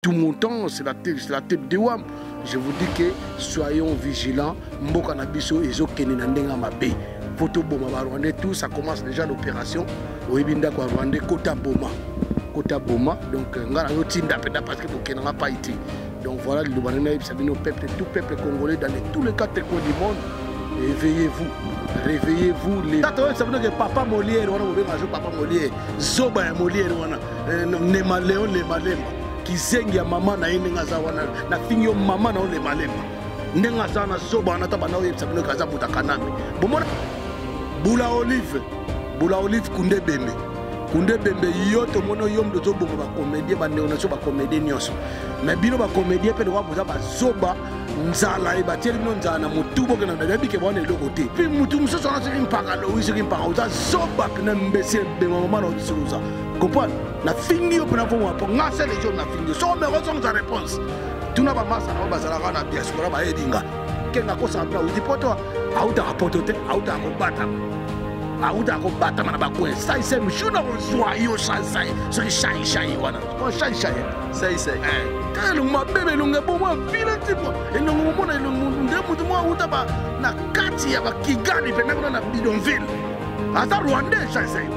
tout mon temps, c'est la tête de Wam. Je vous dis que soyons vigilants. Mboka na biso ezokene na ndenga mabe. Photo boma ba Rwandais, tout ça commence déjà l'opération. Oyebinda kwa Rwandais Kota Boma. Kota Boma. Donc ngara yo tinda penda parce que bokena n'a pas été. Donc voilà le Lubanena et Sabino peuple, tout peuple congolais dans tous les quatre coins du monde. Réveillez-vous. Réveillez-vous les. Ça veut dire que papa Molière, on a papa Molière, Zoba Molière, on a Nemaléon les Malemba. Kizengi ya mama na yene ngaza wana na finyo mama na ole malemba ndenga sana soba na taba na oyebisa bino kaza buta kaname bomona bula olive kunde bembe yoto mono yomdo zo bongo ba comédie ba néonation ba comédie nyonso mais bino ba comédie pe wa boza ba soba nzala e ba tieli bino nzala na mutubo ke na ndabi ke bone loko te puis mutu musoso na siki mpaka lo wisiki mpaka uza soba na mbese be mama na isuza comprendre la fingi pour avoir pour ngasser les gens na fingi so me raison sa réponse tu n'as pas massa na bazala na diaspora ba edinga kenga ko sambra uti poto auta rapotote auta ko bata mana ba ko sai sai mshuna uzwa yo sai so ki shai wana ko shai sai telo mabebe lunga bomo vile tipo eno mona eno ndemu mo uta ba na kati ya ba Kigali pe na bidonville ata Rwanda sai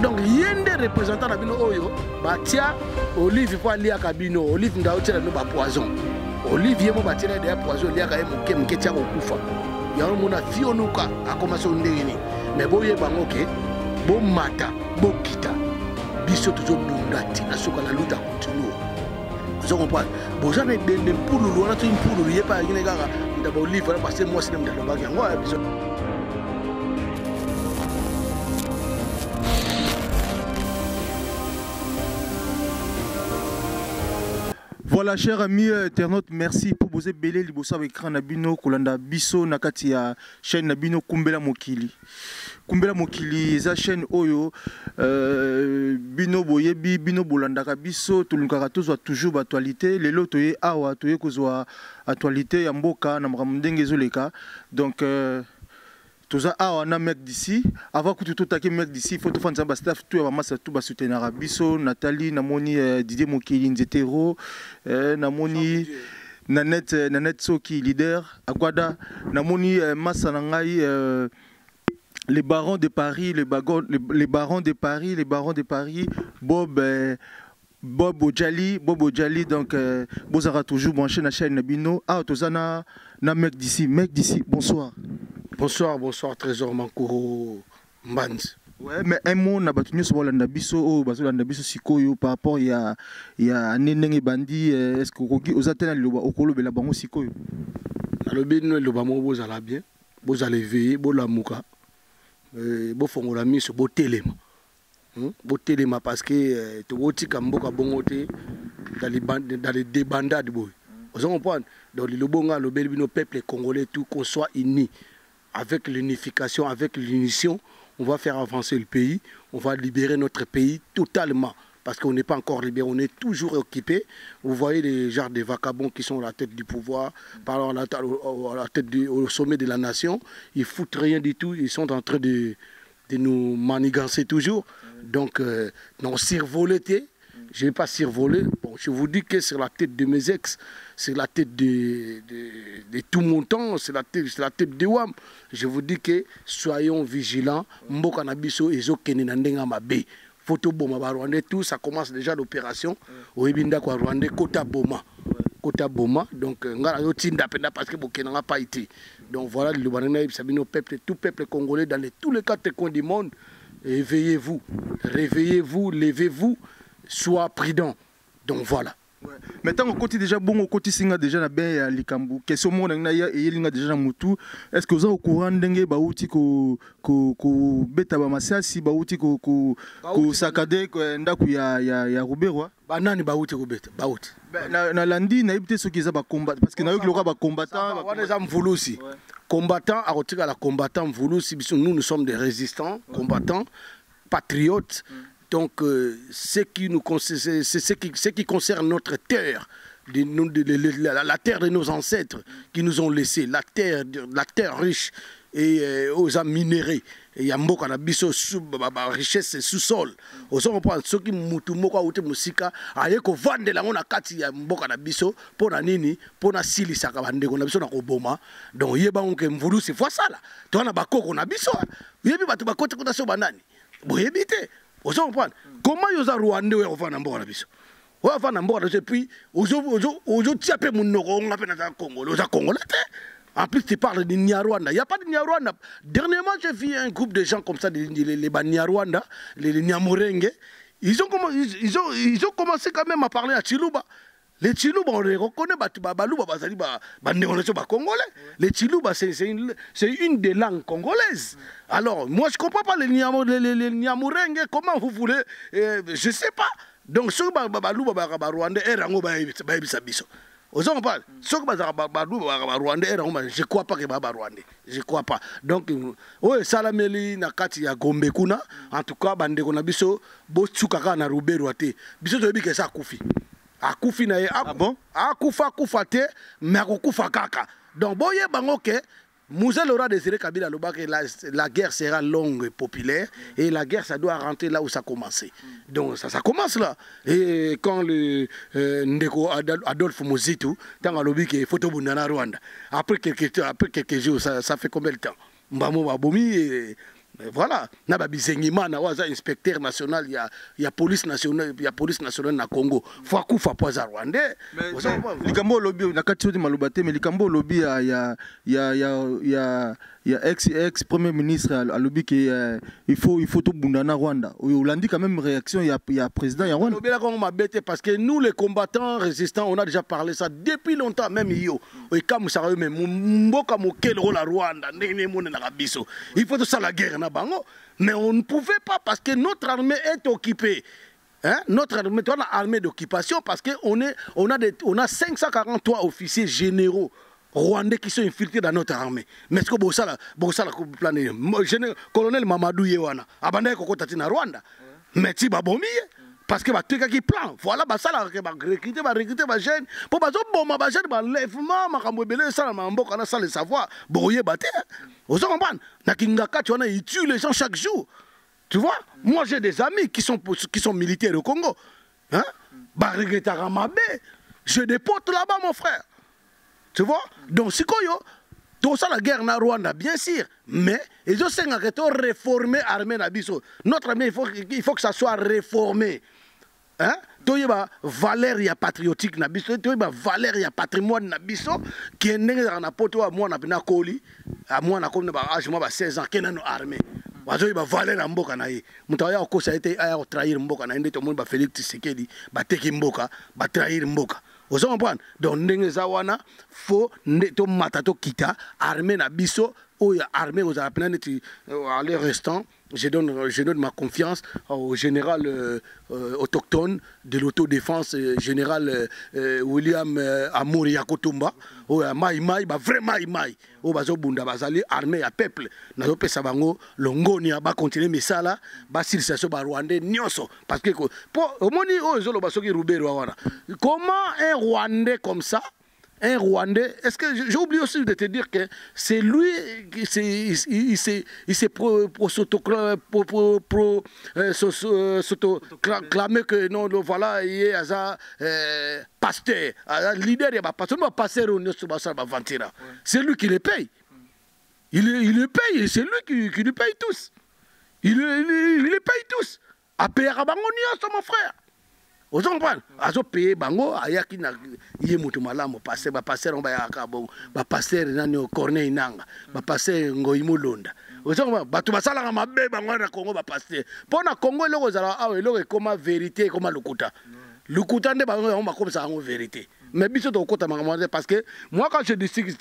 donc yende représentant na bino oyo batia Olive po alia kabino Olive ndao tela no ba poison Olive yemo batia de poison lia ka muke tia ko kufa ya mona fionuka akomaso ndeni mais boye bango ke bo mata bo kita biso tozo bundati asoka la luta continue vous comprenez boza na bende mpulu wana to mpulu yepa ngine kaka ndaba Olive na passer moi sinem ndalo baki yango biso. Voilà, chers amis internautes, merci pour vous belé liboso avec écran nabino kolanda biso nakati ya chaîne nabino Kumbela Mokili. Kumbela Mokili eza chaîne oyo bino boyebi bino bolandaka biso tolungaka tozwa toujours actualité lelo toye awa toye kozwa actualité ya mboka na makambo ndenge ezoleka donc toza awa na mec d'ici avant que tout attaquer mec d'ici il faut tout faire un staff tout vraiment ça tout bas soutenir Biso Nathalie namoni Didier Mokili Nzetero namoni Nanette Soki leader Akwada namoni Massa Nangai les barons de Paris les barons de Paris Bob Ojali donc bozara toujours branché na chaîne Nabino ah tozana na mec d'ici bonsoir. Bonsoir, Trésor Mankoro Mbans. Ouais, mais un mot, na battu sur la biso, sikoyo par rapport il y a Neneng Bandi, est-ce que vous attendez le okolo bela bango sikoyo? Le bien le bamo vous allez bien, vous allez veiller, vous la mouka, vous font la mise beau téléma, parce que tu vois tu kamboka bongote dans les débandades boy. Vous comprenez? Dans le bonga le bel bino peuple congolais tout qu'on soit unis. Avec l'unification, avec l'unition, on va faire avancer le pays, on va libérer notre pays totalement. Parce qu'on n'est pas encore libéré, on est toujours occupé. Vous voyez les genres de vagabonds qui sont à la tête du pouvoir, au sommet de la nation. Ils ne foutent rien du tout, ils sont en train de nous manigancer toujours. Donc, non, survoler, je ne vais pas survoler. Bon, je vous dis que c'est la tête de mes ex, c'est la tête de tout mon temps, c'est la tête de Wam. Je vous dis que soyons vigilants. Mboka na biso ezokene na ndenga mabe. Photo boma ba Rwandais, tout ça commence déjà l'opération. Oyebinda kwa Rwandais Kota Boma. Kota Boma. Donc ngara yo tinda penda parce que bokena n'a pas été. Donc voilà le Lubanena et Sabino peuple, tout peuple congolais dans tous les quatre coins du monde. Éveillez-vous, réveillez-vous, levez-vous. Sois prudent. Donc voilà. Ouais. Maintenant, au côté déjà bon, au côté singa déjà na ben ya likambu. Question mo na ya et linga déjà na mutu. Est-ce que vous êtes au courant ndenge ba uti ko beta ba masasi ba uti ko sakade ndaku ya Ruberwa? Ba nani ba uti ko beta? Ba uti. Na landi na ibite soki za ba combat parce que na yo ki ba combattant ba les hommes voulusi. Combattants à retirer la combattant voulusi nous sommes des résistants, combattants, patriotes. Donc, ce qui concerne notre terre, la terre de nos ancêtres qui nous ont laissé, la terre riche et aux minéraux. Il y a mboka na biso richesse sous-sol. Ozo comprendre ce qui mutu moko ute musika aye ko vendre la ngona kati ya mboka na biso pona nini pona silisa ka bandeko na biso na koboma. Donc yeba onke mvulu c'est fois ça là. To na bakoko na biso. Yebi batu bakote kota so banani. Boyebi te. Ozo comprendre comment yoza Rwanda we ovana mboka na biso. Wa ovana mboka na puis ozo tiape munoko ngape na Congo. Oza Congolais te. En plus, tu parles de Nyarwanda. Il n'y a pas de Nyarwanda. Dernièrement, j'ai vu un groupe de gens comme ça, les Nyarwanda, les Nyamurenge. Ils ont commencé quand même à parler à Chiluba. Les Chiluba, on les reconnaît. Les Chiluba, c'est une des langues congolaises. Alors, moi, je ne comprends pas les Nyamurenge. Comment vous voulez je ne sais pas. Donc, ce que Rwanda est je crois pas que Baba Rwandais. Je crois pas. Donc, Salameli na kati ya Gombe kuna, en tout cas, bande kona biso, bo tsukaka na Rubero ate. Biso to bike sa kufi. Akufi na ye. Ah bon? Akufa te, mais akufa kaka. Donc, boye bango ke Moussa Laura Désiré Kabila Loba que la guerre sera longue et populaire et la guerre ça doit rentrer là où ça a commencé. Donc ça commence là. Et quand le Ndeko Adolphe Mozitu, tant à l'objet que photo Bundana Rwanda, après quelques jours, ça fait combien de temps? Mbamo Babomi et voilà. Naba Bizengima na waza inspecteur national, il y a police nationale na Congo. Faut kufa poza Rwanda. Likambo lobby na kati yote malobate mais likambo lobby ya ex premier ministre a lobby que il faut tout bundana Rwanda. Olandi quand même réaction il y a président ya Rwanda. Lobby là comme m'a bête parce que nous les combattants résistants on a déjà parlé ça depuis longtemps même yo. Et comme ça même mboka mokelo la Rwanda ndenge mona na biso. Il faut tout ça la guerre na bango mais on ne pouvait pas parce que notre armée est occupée. Hein? Notre armée d'occupation parce qu'on a 543 officiers généraux rwandais qui sont infiltrés dans notre armée. Mais est-ce que Bossala plané colonel Mamadou Yewana abandonné kokota na Rwanda. Mais ti babomi parce que batuka qui plan. Voilà basala que recruter ba jeune pour bazo bomba ba jeune ba lèvement makambo belé ça na mboka na ça le savoir boye baté. Vous comprenez? Na kingaka tu ils tuent les gens chaque jour. Tu vois? Moi j'ai des amis qui sont militaires au Congo. Hein? Bah regretter Ramabé. J'ai des potes là-bas mon frère. Tu vois? Donc si koyo tout ça la guerre na Rwanda bien sûr, mais ils ont réformer l'armée na biso. Notre armée il faut que ça soit réformé. Hein? Toyeba valeur ya patriotique na biso, toyeba valeur ya patrimoine na biso qui est na poto à moi na bina koli, à moi na comme ba âge moi ba 16 ans kenano armée. Wazo ba valeur na mboka na ye. Mutaya ko ça été aya trahir mboka na ndé to ba Félix Tshisekedi ba teki mboka, ba trahir mboka. Vous comprenez? Donc ndenge zawana faut to matato kita armée na biso ou ya armée aux appelés à leur restant. Je donne ma confiance au général autochtone de l'autodéfense, général William Amour Yakotumba, ou à Maïmaï, vraiment Maïmaï, ou bazo bunda bazali armée à peuple. Nazo pesa bango longoni ba continuer mais ça là, ba civilisation ba Rwandais nyonso parce que pour au moni o zolo basoki Rubero wana. Comment un Rwandais comme ça? Un Rwandais, est-ce que j'ai oublié aussi de te dire que c'est lui qui s'est s'autoclamé que non, voilà, il est un pasteur, un leader, c'est lui qui les paye. Il les paye, c'est lui qui les paye tous. Il les paye tous. À payer à Bangonio, mon frère. Vous comprenez? Azo paye bango ayaki na ye mutu malamu passer ba passer on ba yaka bon ba passer nani Corneille Nanga ba passer Ngoyi Mulonda. Vous comprenez? Batu basala mabe bango na Congo ba passer. Pona Congo eloko zala awe eloko comme vérité comme lukuta. Lukuta nde bango on ba comme ça en vérité. Mais biso to kota mangamande parce que moi quand je discute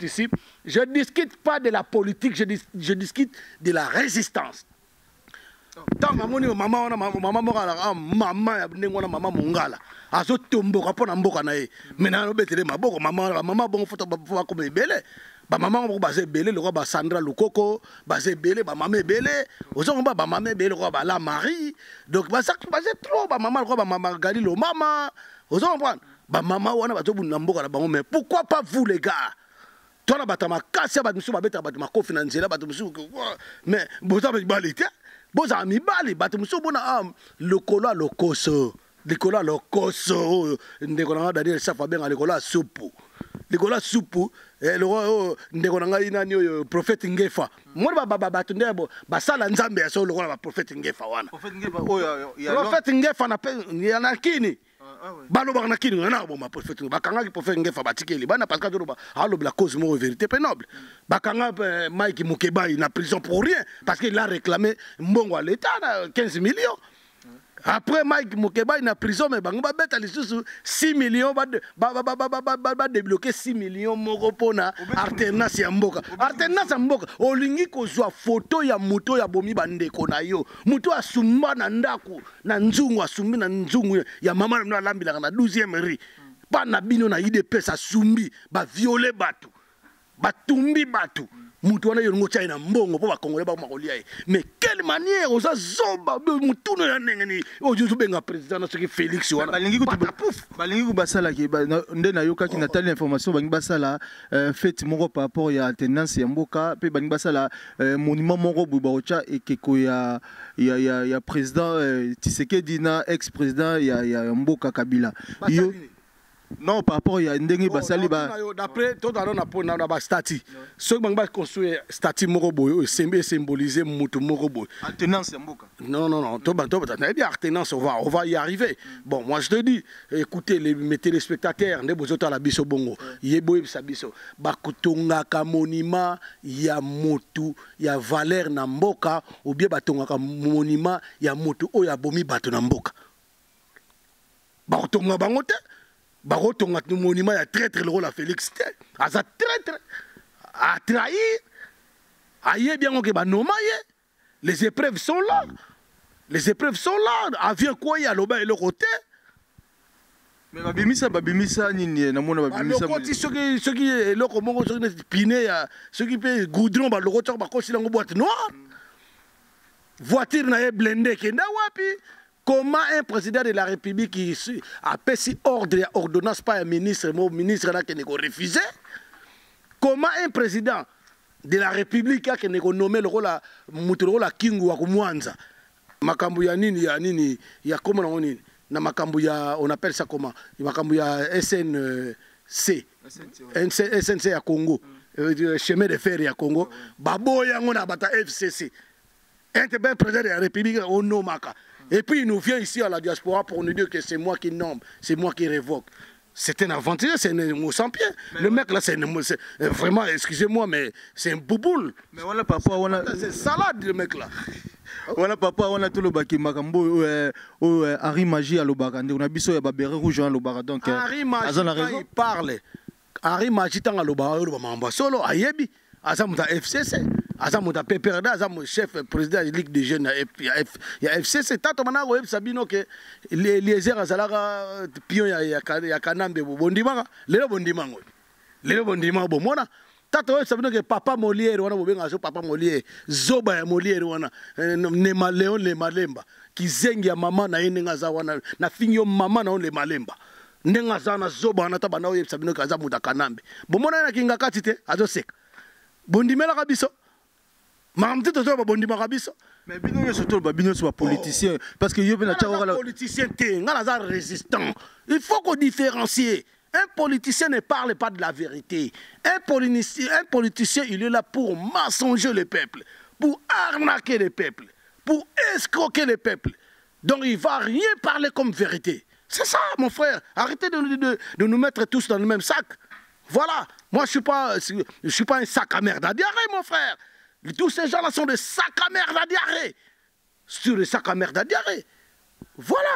ici, je discute pas de la politique, je discute de la résistance. Tant maman maman ya ndengona maman mongala azo tomboka pona mboka na ye mena no betele maboko maman bon foto ba comme ebele ba maman ko ba ebele le ba Sandra Lukoko ba ebele ba maman ebele ozo ba maman ebele ko ba la Marie donc ba ça ba trop ba maman ko ba maman Galilo mama ozo comprendre ba maman wana ba to buna mboka na bango mais pourquoi pas vous les gars? Toi, batama kasi ba musu ba beta ba ma kofinanzela ba musu mais boza ba balite boza mi bali ba musu bona lokolo lokoso likolo lokoso ndeko na Daniel Safa benga likolo supu likolo supu lo ndeko na nani oyo prophète Ngefa mo ba tundebo ba sala nzambe ya so lokolo ba prophète Ngefa wana prophète Ngefa na kini balo ba na kini na bomba prophète bakanga ki prophète Ngefa batikeli bana parce que ba halo la cause mo vérité pénoble bakanga Mike Mukeba na prison pour rien parce qu'il a réclamé mbongo à l'état 15 millions. Après Mike Mukeba il a prison mais bangba beta lisusu 6 millions ba débloquer 6 millions moko pona alternance ya mboka olingi kozwa photo ya moto ya bomi bandeko na yo moto asumba na ndako na nzungu asumbi na nzungu ya mama na lambila na 12e rue pa na bino na IDPS asumbi ba violer batu batumbi batu mutu wana yongo chai na mbongo po bakongole ba makolia mais quelle manière oza zomba mutu na nengeni ojuzu benga président na soki Félix wana balingi ku basala ki nde na yoka ki natali information bangi basala fête moko par rapport ya alternance ya mboka pe bangi basala monument moko buba ocha ekeko ya président Tshisekedi na ex président ya mboka Kabila yo. Non, par rapport à Ndenge Basali. D'après, tout à l'heure, on a un statut. Ceux qui ont construit un statut Morobo, c'est symbolisé Moutou Morobo. Alternance, non, alternance, on va y arriver. Bon, moi je te dis, écoutez, mes téléspectateurs, ne vous à la biso bongo. Yeboy Sabiso. Bakutunga Kamonima, ya Moutou, ya Valère Namboka, ou bien Batunga Kamonima, ya Moutou, ou ya Bomi Batu Namboka. Bakutunga Bangote. Barotonga monument ya traître le rôle à Félix aza traître a trahi aye bien que ba nomaye les épreuves sont là avion quoi ya loba et le côté mais babimisa nini na mona babimisa ceux qui le komongo ceux qui piné ya ceux qui peut goudron ba lokota ba kosi lango boîte noire voiture na blindé kenda wapi. Comment un président de la République qui a passé ordre et ordonnance par un ministre qui n'est refusé? Comment un président de la République qui est nommé le rôle à King ou à Mwanza? Makambu ya nini ya comment on dit? Na makambu ya on appelle ça comment? Makambu ya SNC ya Congo, chemin de fer ya Congo. Babo yango na bata FCC. Un président de la République au nomaka. Et puis il nous vient ici à la diaspora pour nous dire que c'est moi qui nomme, c'est moi qui révoque. C'est un aventurier, c'est un mot sans pied. Le mec là, c'est vraiment, excusez-moi, mais c'est un bouboule. Mais voilà papa, c'est salade le mec là. Voilà papa, on a tout le baki makambo Henri Magie à l'Obagande. On a biso ya babere rouge à l'Obagande. Donc Henri Magie il parle. Henri Magie tanga l'Obagande ba solo ayebi. Azamuta FCC, Azamuta PPRD, Azam chef président de la Ligue des jeunes, il y a FCC. Tant que vous savez que les erreurs Azalaga, pion ya Kanambe, Bondimanga, les Bondimanga, Bomona. Tant que vous savez que Papa Molière, Papa Molière, Zoba ya Molière, Nema Léon le Malemba, qui zengi ya maman na yenengaza wana, na finyo maman na on le Malemba. Nengaza na Zoba na tabana vous savez que Azamuta Kanambe. Bomona na kinga katite, Azosek. Bondimela kabiso mamti to ba bondima kabiso mais bino surtout ba bino soit politicien parce que yobe na tchao la politicien té ngala za résistant il faut qu'on différencie. Un politicien ne parle pas de la vérité. Un politicien il est là pour mensonger le peuple, pour arnaquer le peuple, pour escroquer le peuple. Donc il va rien parler comme vérité. C'est ça mon frère, arrêtez de nous mettre tous dans le même sac. Voilà, moi je suis pas un sac à merde à diarrhée, mon frère. Tous ces gens-là sont des sacs à merde à diarrhée. Sur les sacs à merde à diarrhée. Voilà.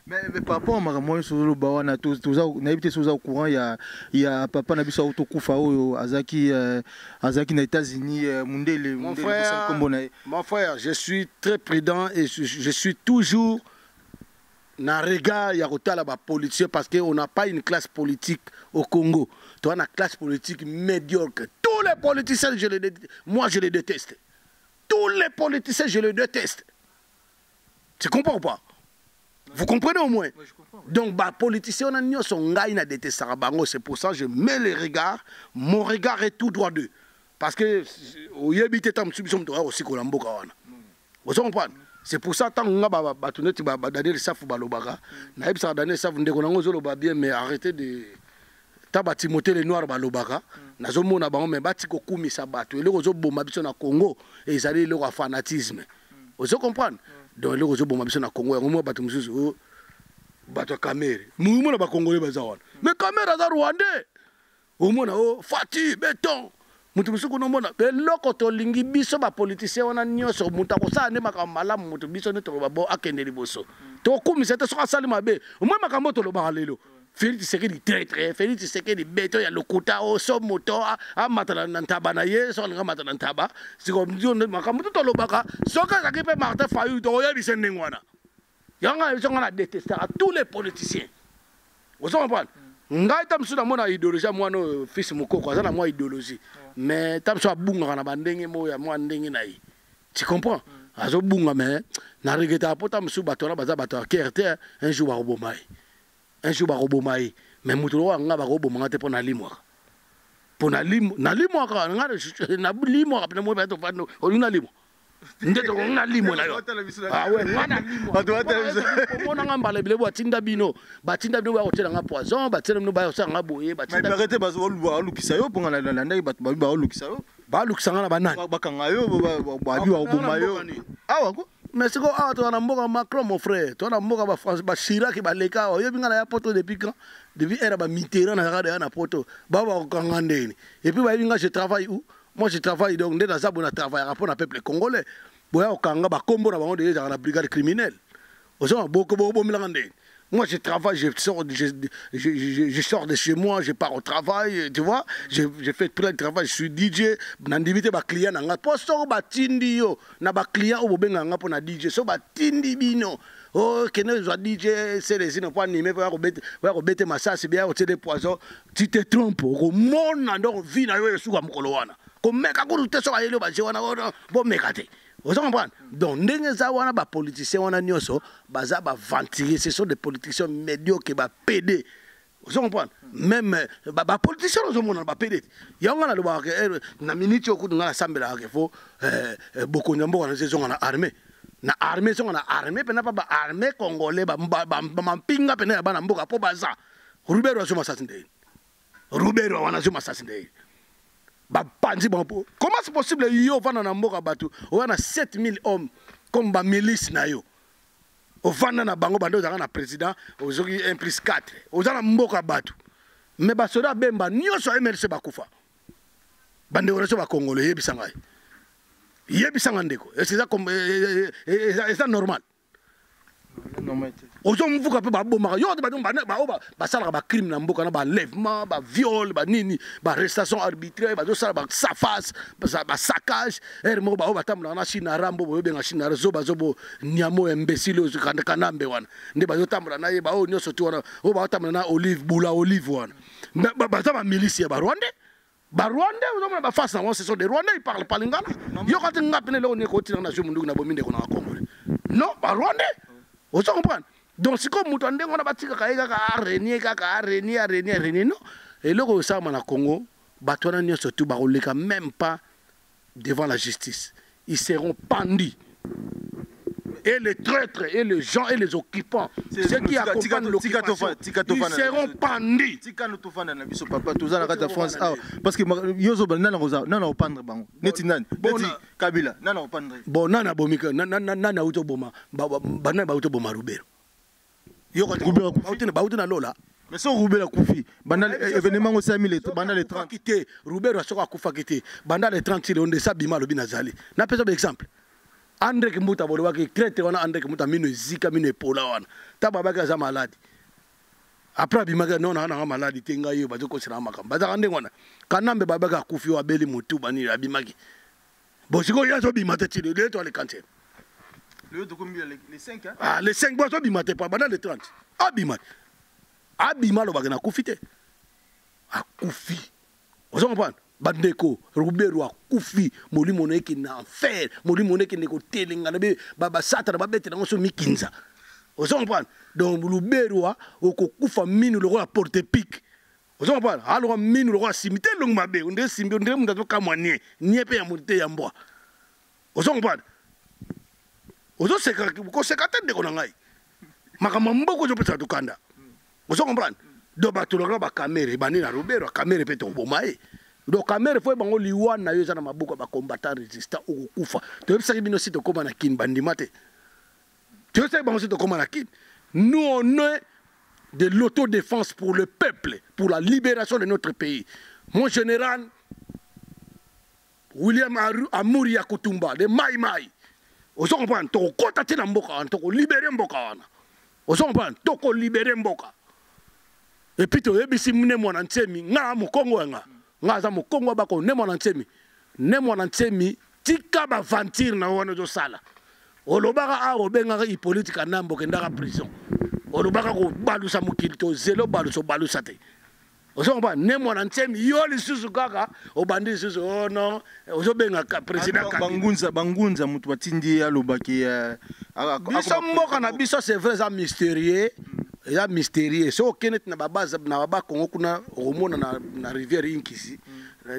Mais par rapport à moi, sur le bawana, tous au courant, il y a papa Nabiso Autokufa, Azaki na États-Unis, mon frère, je suis très prudent et je suis toujours na regard ya kotala ba politicien parce qu'on n'a pas une classe politique au Congo. Tu as une classe politique médiocre. Tous les politiciens, moi je les déteste. Tous les politiciens, je les déteste. Tu comprends ou pas? Vous comprenez au moins? Oui, je comprends. Donc, les politiciens, on sont c'est pour ça que je mets les regards. Mon regard est tout droit d'eux. Parce que, vous comprenez? C'est pour ça que quand Daniel Safou balobaka, Daniel Safou bien, mais arrêtez de Timothée les noirs balobaka. Nazomona bango mais batiko kumisa bato. Les ozo bomba biso na Congo et ils allaient le fanatisme. Vous comprenez? Donc les ozo bomba biso na Congo, ngo bato mususu bato kamere. Mumo na ba Congolais bazawana. Mais kamera za Rwandais. Omona o Fati béton. Mutu musuku no mona be loko to lingi biso ba politicien wana nyoso muta ko sa ne makamala mutu biso ne to babo akende liboso to kumisa te so asali mabe omwe makambo to lo ba lelo Félix Tshisekedi très Félix Tshisekedi beto ya lokuta o so moto a matana ntaba na ye so nga matana ntaba siko mdio makambo to lo baka soka za kepe Martin Fayulu to ya bisende ngwana yanga biso ngana détester à tous les politiciens vous comprenez ngai tam suna mona idéologie mwana fils mukoko azana moi idéologie mais tam so bunga na bandenge mo ya mwa ndenge na yi tu comprends azo bunga mais na regeta po tam su bato na baza bato KRT un jour ba robomai mais mutu wa nga ba robomanga te pona limwa pona lim na limwa ka nga na limwa ka mo ba to fano oluna limwa ndeto ngana limo na yo ah ouais ngana limo mona ngambala bile bo tinda bino ba hotela nga poison ba tela bino ba sa nga boye ba tinda mais arrêtez bazo lukisa yo ponga na ndai ba lukisa yo ba lukisa nga na banani ba kanga yo ba bi wa boma yo ah wako mais c'est quoi toi na mboka Macron mon frère toi na mboka ba France ba Chirac ba leka yo bingana ya poto depuis quand depuis era ba Mitterrand na radio na poto ba kanga ndeni et puis ba binga je travaille où. Moi je travaille donc dans ça pour travailler rapport au peuple congolais. Boya okanga ba kombo na bango déjà la brigade criminelle. Ozo boko milangande. Moi je travaille, je sors de chez moi, je pars au travail, tu vois. Je fais plein de travail, je suis DJ, n'andivité ba client nga posto ba tindi yo na ba client o bobenga nga pour na DJ so ba tindi bino. Oh kene zo DJ c'est les ino pas animé va robete massa c'est bien au des poisons. Tu te trompes, ko mona donc vie na yo suka mukolo wana. Komeka ku te so ba yelo ba je wana bo mekate. Vous comprenez? Donc, les politiciens, ce sont des politiciens médiocres qui vont péder. Vous comprenez? Même les politiciens, ils vont péder. Il y a une minute où nous avons beaucoup de armée. Na armée, mais pas armée congolais, pinga pena bana mboka po baza. Rubero a assassiné. Rubero a assassiné. Comment c'est possible yo vana na mboka batu on a 7000 hommes comme ba milice na yo o vana na bango bando za na président ozoki 1+4 ozana mboka batu mais ba soda bemba nyoso MLC bakufa bande oreso ba congolais yebisanga ndeko c'est ça comme c'est ça normal ozo mvuka pe ba bomaka yo ba sala ba crime na mboka na ba enlèvement ba viol ba nini ba arrestation arbitraire ba zo sala ba safas ba saccage mo ba tamla na China rambo bo benga China zo ba zobo nyamo imbécile zo kanambe wana nde ba zo tamla na ye ba o nyoso tu wana o ba tamla na olive bula olive wana ba za ba milice ba Rwandais vous avez face à moi, ce sont des Rwandais, ils parlent pas lingala. Yo quand on a peine là on est côté na jomundu na bominde ko na Congo. Non, pas Rwandais. Vous comprenez? Donc c'est comme mutu ndenge on a batika ka renier non. Et là au ça na Congo, batona nyo surtout ba oleka même pas devant la justice. Ils seront pendus. Et les traîtres, et les gens, et les occupants, ceux qui accompagnent l'occupation, ils seront pendus. Parce que Yozo nana opandre bango. Neti nani? Neti Kabila nana opandre. Bon nana bomika nana auto boma bana ba auto boma Rubero. Yo quand Rubero ba auto na lola. Mais so Rubero kufi banda événement au 5000 banda les 30 quitté Rubero soka kufa quitté banda les 30 on de sabima lobi nazali. Na pesa exemple. André Kimuta bolo waki traité wana André Kimuta mino zika mino epola wana taba baka za maladi après bimaka non na maladi tenga yo bazo ko sira makamba baza kande wana kanambe babaka kufi wa beli mutu bani abimaki bosiko yazo bimate tili le to le kanté le to combien les 5 hein ah les 5 boso bimate pas bana les 30 abima lo bakena kufite akufi ozo comprendre bandeko Rubero akufi molimo neki na enfer molimo neki neko telinga na be baba satana babete na ngoso mikinza Vous comprenez? Donc, le béroa, au coufa mine, le roi porte pique. Vous comprenez? Alors, mine, le roi cimetière, le mabé, on est cimetière, on est comme nié, nié pas à monter en bois. Vous comprenez? Vous savez que c'est quand même de Konangai. Makamambo, je peux tout kanda. Vous comprenez? Donc, tu le raba caméra, banina robero, caméra peut tomber maï. Donc, caméra, il faut que les ouans n'aient pas beaucoup de combattants résistants au coufa. Tu sais que nous sommes comme un kin bandimate. Tu sais que nous sommes comme un kin. Nous, on est de l'autodéfense pour le peuple, pour la libération de notre pays. Mon général, William Amouri Yakutumba, de Maï Maï. Vous comprenez? Tu as Mboka, tu as libéré Mboka. Vous comprenez? Tu as libéré Mboka. Et puis tu as dit, mon antsemi, nga mo Congo nga za mo Congo bako ne mon antsemi, tika ba ventir na wana zo sala. Olobaka a obenga politique nambo kendaka prison. Olobaka ko balusa mokili to zelo baluso balusa te. Ozomba ne mon antsemi yo lisusu kaka obandi lisusu oh non ozobenga président bangunza mutu batindi alobaki biso mboka na biso c'est vrai ça mystérieux. Il y a mystérieux. Si on connaît na base na baba Congo kuna romona na rivière inkisi.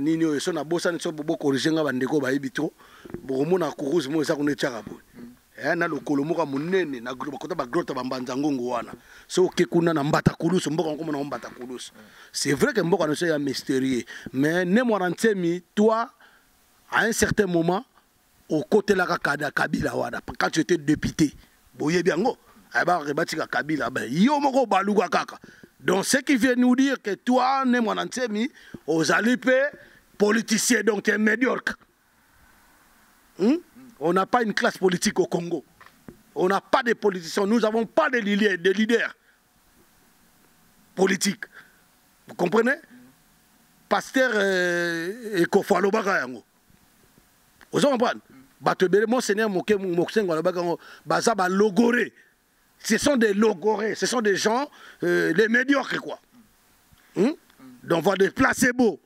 Nini yo so na bosa ni so bobo corriger bandeko ba yibito. Romona kuruzi mo za kunetchaka bo. Na lokolo moka munene na groupe kota ba grotte ba mbanza ngongo wana. So ke kuna na mbata kulusu mboka ngoma na mbata kulusu. C'est vrai que mboka no so ya mystérieux. Mais ne mo rantemi toi à un certain moment au côté la Kabila wana quand tu étais député. Boye biango. Donc ce qui vient nous dire que toi, aux alipés politiciens, donc tu es médiocre. On n'a pas une classe politique au Congo. On n'a pas de politiciens. Nous n'avons pas de leaders politiques. Vous comprenez? Pasteur Ekofalo Bagayango. Vous comprenez? Monseigneur Moksengo Bazaba Logoré. Ce sont des logorés, ce sont des gens, des médiocres, quoi. Donc, voilà des placebos.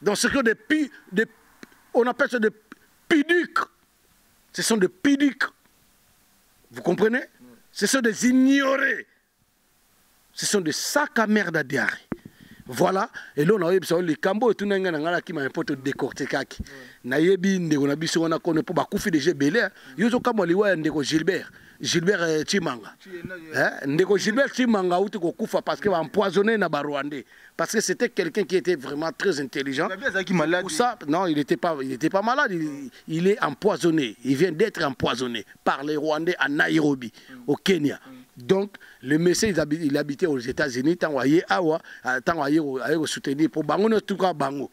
Donc, ce sont on appelle ça des piducs. Ce sont des piducs. Vous comprenez? Ce sont des ignorés. Ce sont des sacs à merde à diarrhée. Voilà, et là on a eu les cambo et tout le monde qui m'a un peu décortiqué. Nayebi ndeko na biso wana kono po bakufi de Belé. Yozo kama liwa ndeko Gilbert Chimanga. Ndeko Gilbert Chimanga outi ko kufa parce que va empoisonner na ba Rwandais parce que c'était quelqu'un qui était vraiment très intelligent. Pour ça, non, il était pas malade, il est empoisonné, il vient d'être empoisonné par les Rwandais à Nairobi au Kenya. Donc, le monsieur, il habitait aux États-Unis, tant qu'il soutenir pour Bango, en tout cas Bango.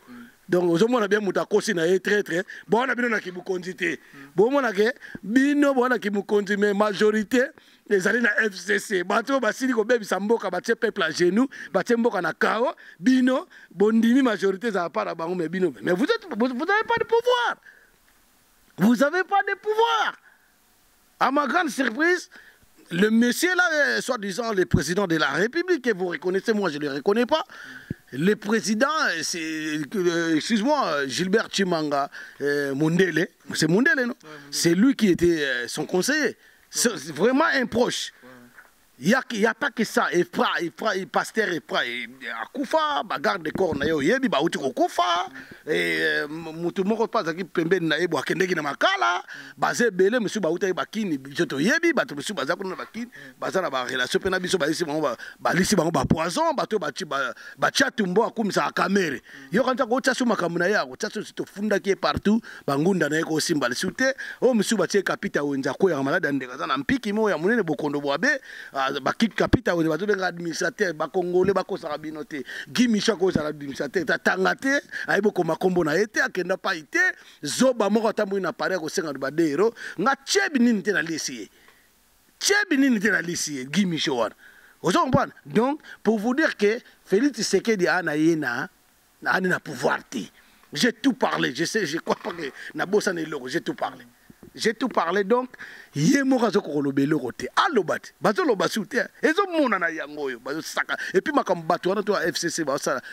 Donc, on a bien mutakosi na très très. Bon, on a bien qui vous condité. Bon, on a que bino, bon, on a qui vous condit, mais majorité, les années na FCC. Bateau, basili ko bebi samboka, bateau peuple à genoux, bateau mboka na kao, bino, bondimi majorité, ça va pas la Bango, mais bino. Mais vous n'avez pas de pouvoir. Vous n'avez pas de pouvoir. À ma grande surprise, le monsieur là, soi-disant le président de la République, que vous reconnaissez, moi je ne le reconnais pas. Le président, c'est, excuse-moi, Gilbert Chimanga Mundele, c'est Mundele, non? C'est lui qui était son conseiller. C'est vraiment un proche. Il n'y a pas que ça. Il pasteur à Koufa, garde de corps, yebi ba uti ko Koufa, et mutu moko pas qui pembe na yebo akendeki na makala, basé belé monsieur ba uti ba kini bisoto yebi ba to monsieur baza ko na ba kini, baza na ba relation pena biso ba lisi bango ba poison, ba to ba chatumbo akumisa kamere. Yo kanta ko tsasu makamuna ya, ko tsasu to funda ki partout, bangunda na ko simba le sute, o monsieur ba tie kapita wenza ko ya malade ndeka za na mpiki mo ya munene bokondo boabe. Bakit kapita wone bato benga administrateur ba congolais ba ko sala binote gimisha ko sala administrateur ta tangate aibo ko makombo na ete akenda pa ite zoba moko tambu na pare ko senga ba dero nga chebi nini te na lisi gimisha wana ozo comprendre. Donc pour vous dire que Félix Tshisekedi ana yena na pouvoir ti. J'ai tout parlé, je crois pas que na bossa ne loko, j'ai tout parlé. J'ai tout parlé, donc, et puis, ma FCC,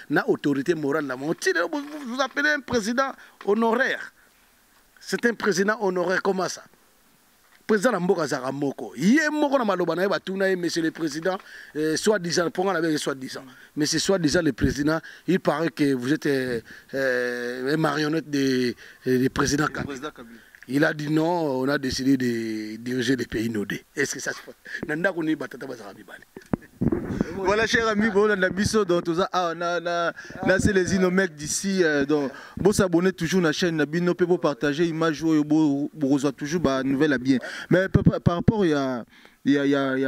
na autorité morale, vous appelez un président honoraire. C'est un président honoraire, comment ça? président Mboka Zaramoko. Yé moko na maloba na batuna monsieur le président soi-disant pour on avait soi-disant. Mais c'est soi-disant le président, il paraît que vous êtes une marionnette des présidents Kabila. Il a dit non, on a décidé de diriger les pays nodés. Est-ce que ça se fait? Nanda koni batata bazarami bale. Voilà, cher ami, bon, on a biso dans tout ça. Ah, c'est les inomèques d'ici. Donc, bon, s'abonner toujours à la chaîne Nabino, pour partager l'image, pour recevoir toujours bah nouvelle à bien. Mais par rapport, il y a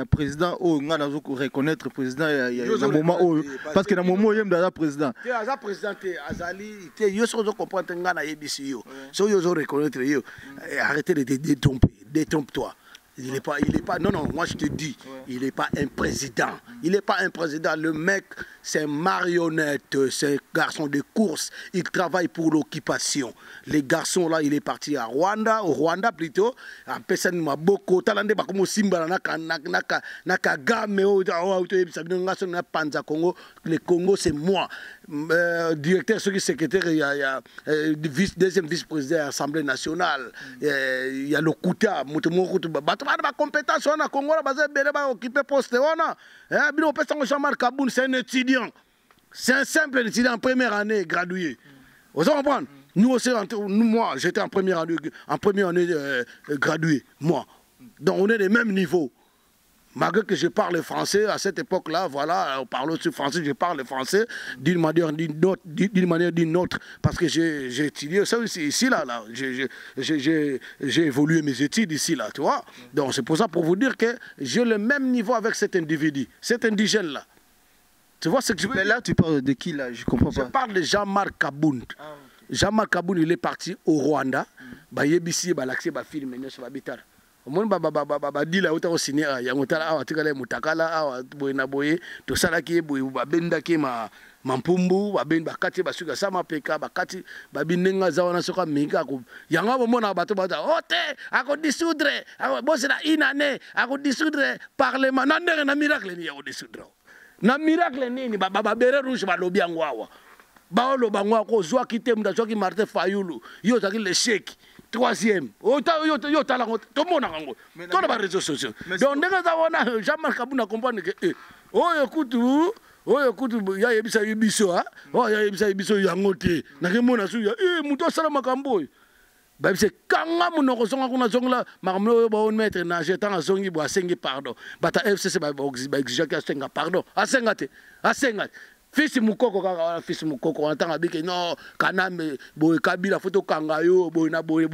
président, on a reconnaître président, il y a un moment où, parce que dans le moment où il y a un président. Il y a un président, Azali, il y a un comprendre que ngana yebisi yo. So yo reconnaître yo. Arrêtez de détrompe-toi. Il n'est pas, non, moi je te dis, il n'est pas un président. Il n'est pas un président. Le mec, c'est un marionnette, c'est un garçon de course. Il travaille pour l'occupation. Les garçons là, il est parti au Rwanda plutôt. En personne m'a beaucoup. Talande ba comme Simba naka game Congo. Le Congo c'est moi. Directeur, secrétaire, il y a deuxième vice-président de l'Assemblée nationale. Il y a le Kouta, ma compétence on a Congo là occupé poste on a bino pesa Jean-Marc Kaboun, c'est un étudiant, c'est un simple étudiant en première année gradué. Vous comprenez? Nous aussi, moi j'étais en première année gradué, moi. Donc on est des mêmes niveaux. Malgré que je parle français à cette époque-là, voilà, on parle aussi français, je parle français d'une manière d'une autre, parce que j'ai étudié ça ici, là, j'ai évolué mes études ici, là, tu vois. Donc c'est pour ça, pour vous dire que j'ai le même niveau avec cet individu, cet indigène-là. Tu vois ce que je veux dire? Mais là, tu parles de qui, là? Je comprends pas. Je parle de Jean-Marc Kaboun. Jean-Marc Kaboun, il est parti au Rwanda, bah yebisi, bah l'accès, bah film, bah bitar. Mon dit autant au ciné yangotala awa tikala mutakala awa boyna boye to salaki boye babenda ke mampumbu babenda bakati basuka sama peka bakati babinenga zawana soka minga ko yanga bomona bato bata ote ako dissoudre bosina inane ako dissoudre parlement nandere na miracle ni ya dissoudre na miracle ni baba bere rouge ba lobi yango awa baolo bangwa ko zwa kite munda zwa ki Martin Fayulu yo taki le chèque. Troisième, tout le monde a les réseaux sociaux. Donc, Jean-Marc Kaboun a compris que, écoute, il y a des biso, il y a des biso, il y a des biso, il y a des biso, il y a des biso, il y a des biso, kanga munoko songa kuna zonga makamlo ba on mettre na jetant zongi bo asengi pardon bata FCC ba exige ka senga pardon asengate fils mukoko kaka fils mukoko on tanga bike non kanambe boy kabila photo kanga yo boy na boy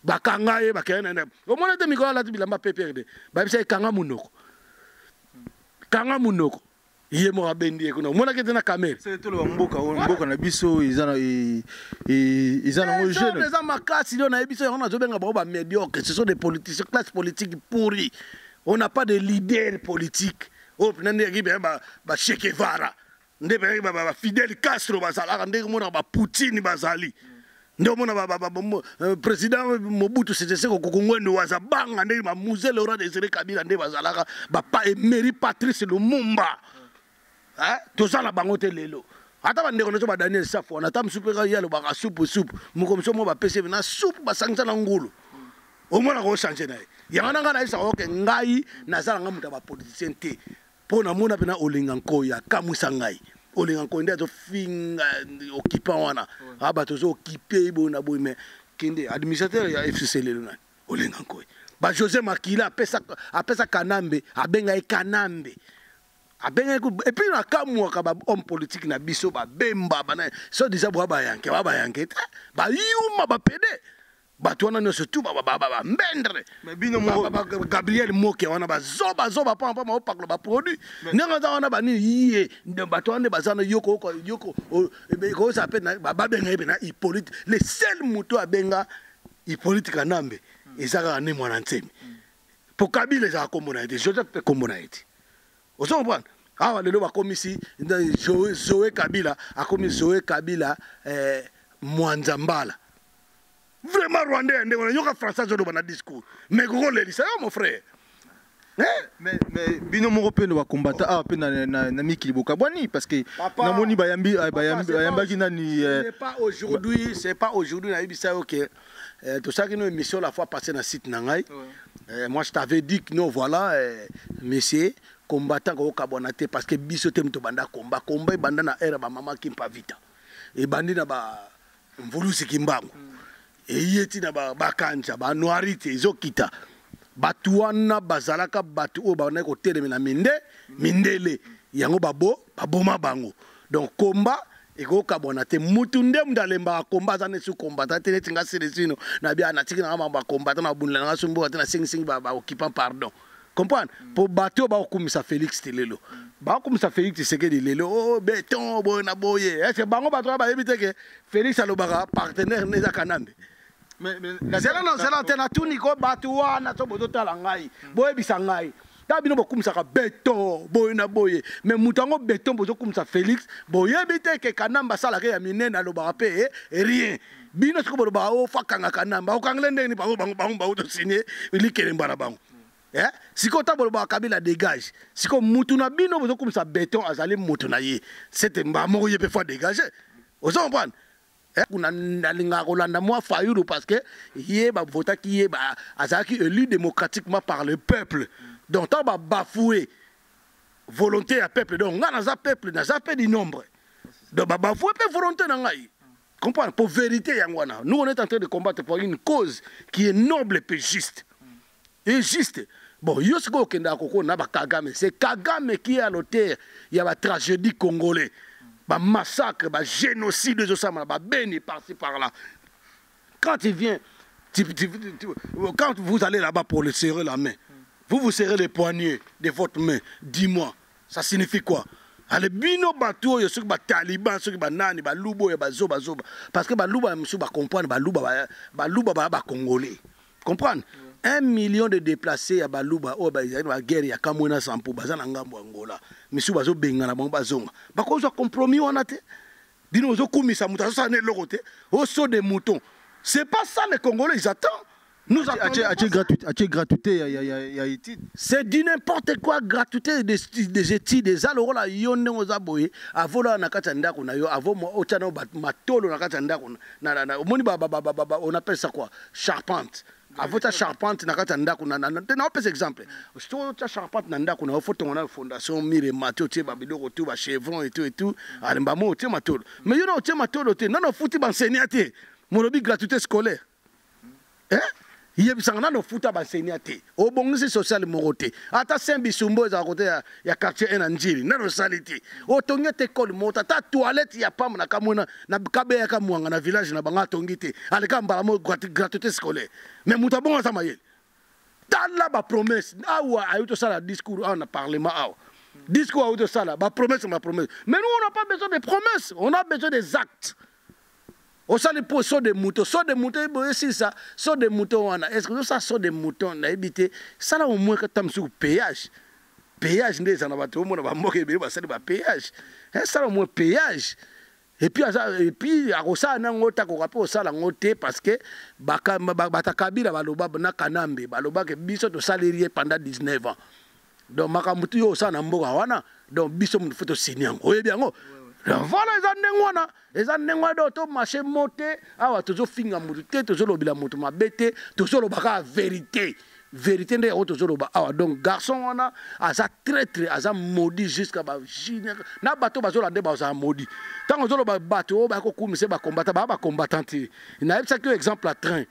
ba kanga ye ba kena o mona te mikola tu bilamba PPRD ba bisa kanga munoko iye mo abendi ko no mona ke na kamera c'est tout le mboka na biso izana mo jeune les amakasi na biso on a zobenga ba médiocre, ce sont des politiciens classe politique pourrie, on n'a pas de leader politique o pnande ki ba Che Guevara ndebe ba Fidel Castro bazala ndenge mona ba Poutine bazali ndo mona ba président Mobutu Sese Seko kokongwendo wazabanga ndenge ba Musée Laurent Désiré Kabila ndenge bazalaka ba Emery Patrice Lumumba tout ça la bango te lelo ata ba ndeko nzo ba Daniel Safo na tam super yalo ba soupe mukomso mo ba pese na soupe ba sangisa na ngulu o mona ko changer nae yanga nga na isa oke ngai nazala nga muta ba politicien te pona mona pena olinga nkoya kamusa ngai olinga nkoya ndezo finga occupant wana abato zo occuper bona boy mais kende administrateur ya FCC lelo na olinga nkoya ba José Makila apesa kanambe abenga kanambe abenga et puis na kamwa ka ba homme politique na biso ba bemba bana so disa ba yanke ba yuma ba pede bato wana nyonso tu mbendre Gabriel Moke wana bazoba pa opakolo baproduit ndenge za wana bani yiye bato wana bazana yoko koza pe babenga ebe na Hippolyte le seul moto abenga Hippolyte Kanambe ezaka ne mwana ntemi po Kabila za komona ete Joseph pe komona ete ozo comprendre awa lelo bakomisi Zoé Kabila akomi Zoé Kabila Mwanzambala. Vraiment rwandais, on a un français dans le discours. Mais c'est mon frère. Mais bino européen va combattre na Mikili Bokabwani parce que na moni bayambi nani c'est pas aujourd'hui na Ibisa OK tout ça qui nous émission la fois passée na site na ngai Moi, je t'avais dit que non, voilà, monsieur, combattant au Kabonate, parce que biso tem to banda combat et banda na era ba mama qui pas vite. Et bandi na ba mvulusi kimbango. Et yeti na ba kancha ba noirite ezokita. Batuana bazalaka batu o ba na ko teleme na mindele yango baboma bango. Donc combat et go Kabonate mutunde mdalemba combat za ne su combattant te tinga selesino na bia na tikina ba combattant na bunla na sumbu na sing ba occupant pardon. Comprendre? Pour battre, comme ça Félix Telelo. Comme ça Félix Tshisekedi Lelo, oh béton, bon aboye. C'est bango battre ba éviter que Félix Alobara partenaire neza kanambe. Mais c'est là tena tout niko battu wana to boto talangai. Boye bisangai. Tabino bokum ça béton, boye na boye. Mais mutango béton boto comme ça Félix, boye éviter que kanamba sala ke ya minena Alobara pe rien. Bino ko boba o fakanga kanamba. O kanglende ni bango to signer, ili kelembara bango. Si tu as Kabila dégage, si tu as bino comme ça béton azali mutuna ye, c'est un mot qui peut faire dégager. Vous comprenez? On a linga Rolanda moi Fayulu parce que yé ba vota qui yé ba azaki élu démocratiquement par le peuple. Donc on va bafouer volonté à peuple. Donc on a un peuple, on a un peu de nombre. Donc on bafouer peu volonté nangai. Comprendre? Pour vérité yangwana. Nous on est en train de combattre pour une cause qui est noble et juste. Et juste. Bon, c'est Kagame qui est à l'auteur. Il y a la tragédie congolaise, le massacre, le génocide de Osama, le béni par-ci par-là. Quand il vient, quand vous allez là-bas pour le serrer la main, vous serrez les poignets de votre main, dis-moi, ça signifie quoi? Allez, bino bateau, il y a des talibans, des nani, des loubo, des zoba. Parce que les louba, ils comprennent, les louba, congolais. Comprendre? 1 million de déplacés à Balouba, oh, la guerre, il y a Kamouina Sampo, Bazan Ngambo Angola. Mais si vous avez Benga, Bazonga. Parce qu'on a compromis, on a été. Dis-nous, vous avez ça, ça n'est l'autre. Au saut des moutons. C'est pas ça, les Congolais, ils attendent. Nous attendons. Gratuité, c'est du n'importe quoi, gratuité des études, des alors là, yonne aux aboyés, à voler na katanda qu'on a eu, à voler au chano matolo na katanda qu'on a, on appelle ça quoi? Charpente. À votre charpente, na katanda qu'on a, on peut exemple. Si tu charpente nanda qu'on a, faut ton a fondation, mire matio, tu babilo, tu vas chevron et tout, à l'embamo, tu matolo. Mais you know, tu matolo, non, foutu enseigner, mon lobby gratuité scolaire. Hein? Il y a des fouta basenyate au bon social moroté ata Saint-Bisumbo za côté ya quartier enanjiri na rosalite o tongete école mota ta toilette ya pam na kamona na kabe ya kamwanga na village na banga tongite aleka mbala mo gratuité scolaire mais muta bon ça mayel tala ba promesse awa ayuto sala discours en parlement awa discours ayuto sala ba promesse mais nous on n'a pas besoin de promesses, on a besoin des actes. On sait les poissons de moutons, c'est ça, saut de moutons, est-ce que ça saut de moutons, on a évité, ça là au moins que tu as sur péage, n'est-ce pas, tout le monde va mourir, ça va péage, ça là au moins péage, et puis à ça, on a un peu rapport ça là, parce que Batakabila baloba na kanambe, baloba que biso to salarié pendant 19 ans, donc makamutu yo ça na mboka wana, donc biso mu faut signer, oye bien ngo. Voilà les années d'autres marché monté awa toujours finga muté toujours lobila moto mabete toujours le baka vérité nde toujours le awa donc garçon on a asa traître asa maudit jusqu'à ba na bateau bazola nde ba maudit tant ozolo ba bateau ba ko kumise ba combattant il n'a ça que exemple à train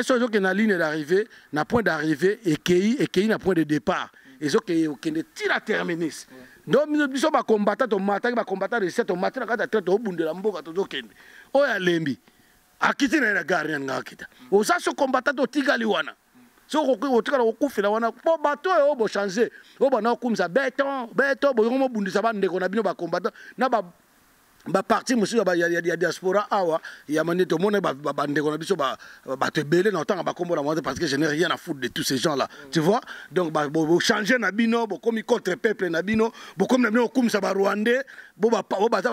sur que na ligne d'arrivée na point d'arrivée et qui na point de départ et zo que ne tire à terminus. Donc nous sommes combattants au matin, combattants de 7 au matin, quand tu as au bout de la mboka, tu as dit, oh ya lembi, akiti na gari nga kita. Osa so combattant au tigaliwana. So au tigala au kufila wana, po bateau e obo changer, obo na kumza béton, bo yomo bundi sa bande ko na bino ba combattant, na ba parti monsieur ya diaspora awa ya mané to mona ba bande ko na biso ba te belé na temps ba kombo la moi parce que je n'ai rien à foutre de tous ces gens là, tu vois. Donc ba changer na bino bo comme contre peuple na bino bo comme na bino comme ça ba rwandais bo ba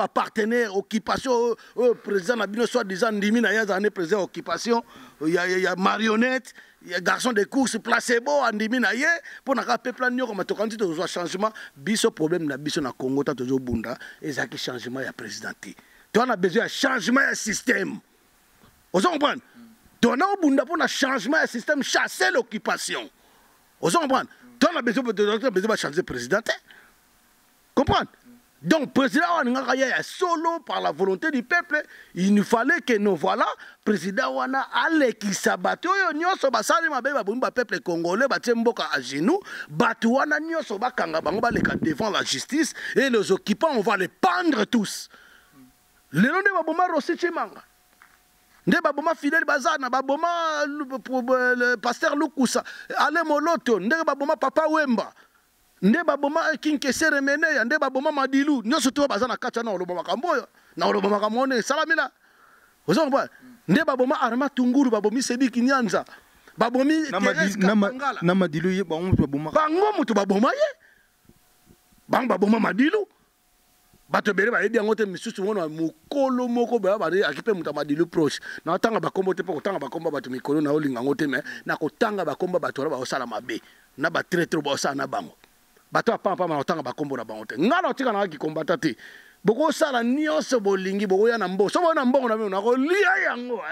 partenaire occupation président na bino soit disant ndimi na ya za président occupation ya marionnette. Il y a garçon de course placebo andimi na ye pour na peuple nyo comme to quand tu dois changement biso problème na biso na Congo ta toujours bunda et ça qui changement ya présidenté tu on a besoin de changement de système vous comprenez tu on a bunda pour na changement de système chasser l'occupation Vous comprenez? On a besoin de changer le président. Comprendre? Donc, le président a solo par la volonté du peuple. Il nous fallait que nous voilà, le président Wana allait qui s'abatte. Nous sommes le peuple congolais, à genoux. Batouana, nous sommes devant la justice. Et les occupants, on va les pendre tous. Le nom de Baboma Rossi Chimanga. Nde baboma Fidel Bazana, baboma le pasteur Lukusa, Ale Moloto, nde baboma Papa Wemba. Nde baboma Kinkesere Mene, nde baboma Madilu, nyo surtout bazana kacha na oloboma kamboyo, na oloboma kamone salamina. Vous comprenez? Nde baboma Arma Tunguru, babomi Sediki Nyanza. Babomi Teres Kapangala. Na Madilu ye baboma. Bango mutu baboma ye. Bang baboma Madilu. Bato bere ba ebi angote misusu mona mukolo moko ba bare akipe muta Madilu proche. Na tanga bakombo te poko tanga bakomba bato mikolo na olinga ngote me na kotanga bakomba bato ba osala mabe. Na ba traître ba osala na bango. Bato apampa na otanga bakombo na bango te. Ngana tika na ki kombata te. Boko sala nyonso bolingi boko ya na mbo. So bona mbongo na me na ko lia yango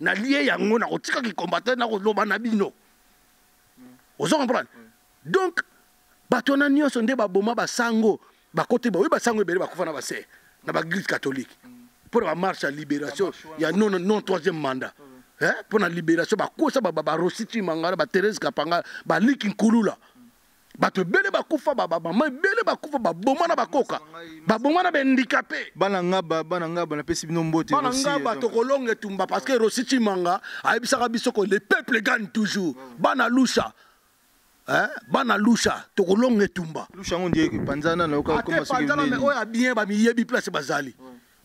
na lie yango na kotika ki kombata na ko loba na bino. Ozo comprendre? Donc bato na nyonso nde ba boma ba sango. Côté oui basango ebele bakufa na base na l'église catholique pour la marche à libération il y a non troisième mandat pour la libération bakosa ba Rositi Mangala ba Thérèse Kapanga ba Liki Nkulula bato bele bakufa ba mama bele bakufa ba boma na bakoka ba boma na handicapé bana ngaba na pesi bino mbote bana ngaba to kolonge tumba parce que Rositi Manga ayebisaka biso ko le peuple gagne toujours bana lusha. Bana lusha tokolonge tumba lusha ngondi panzana na ko comme ça panzana mais oya bien ba miyebi place bazali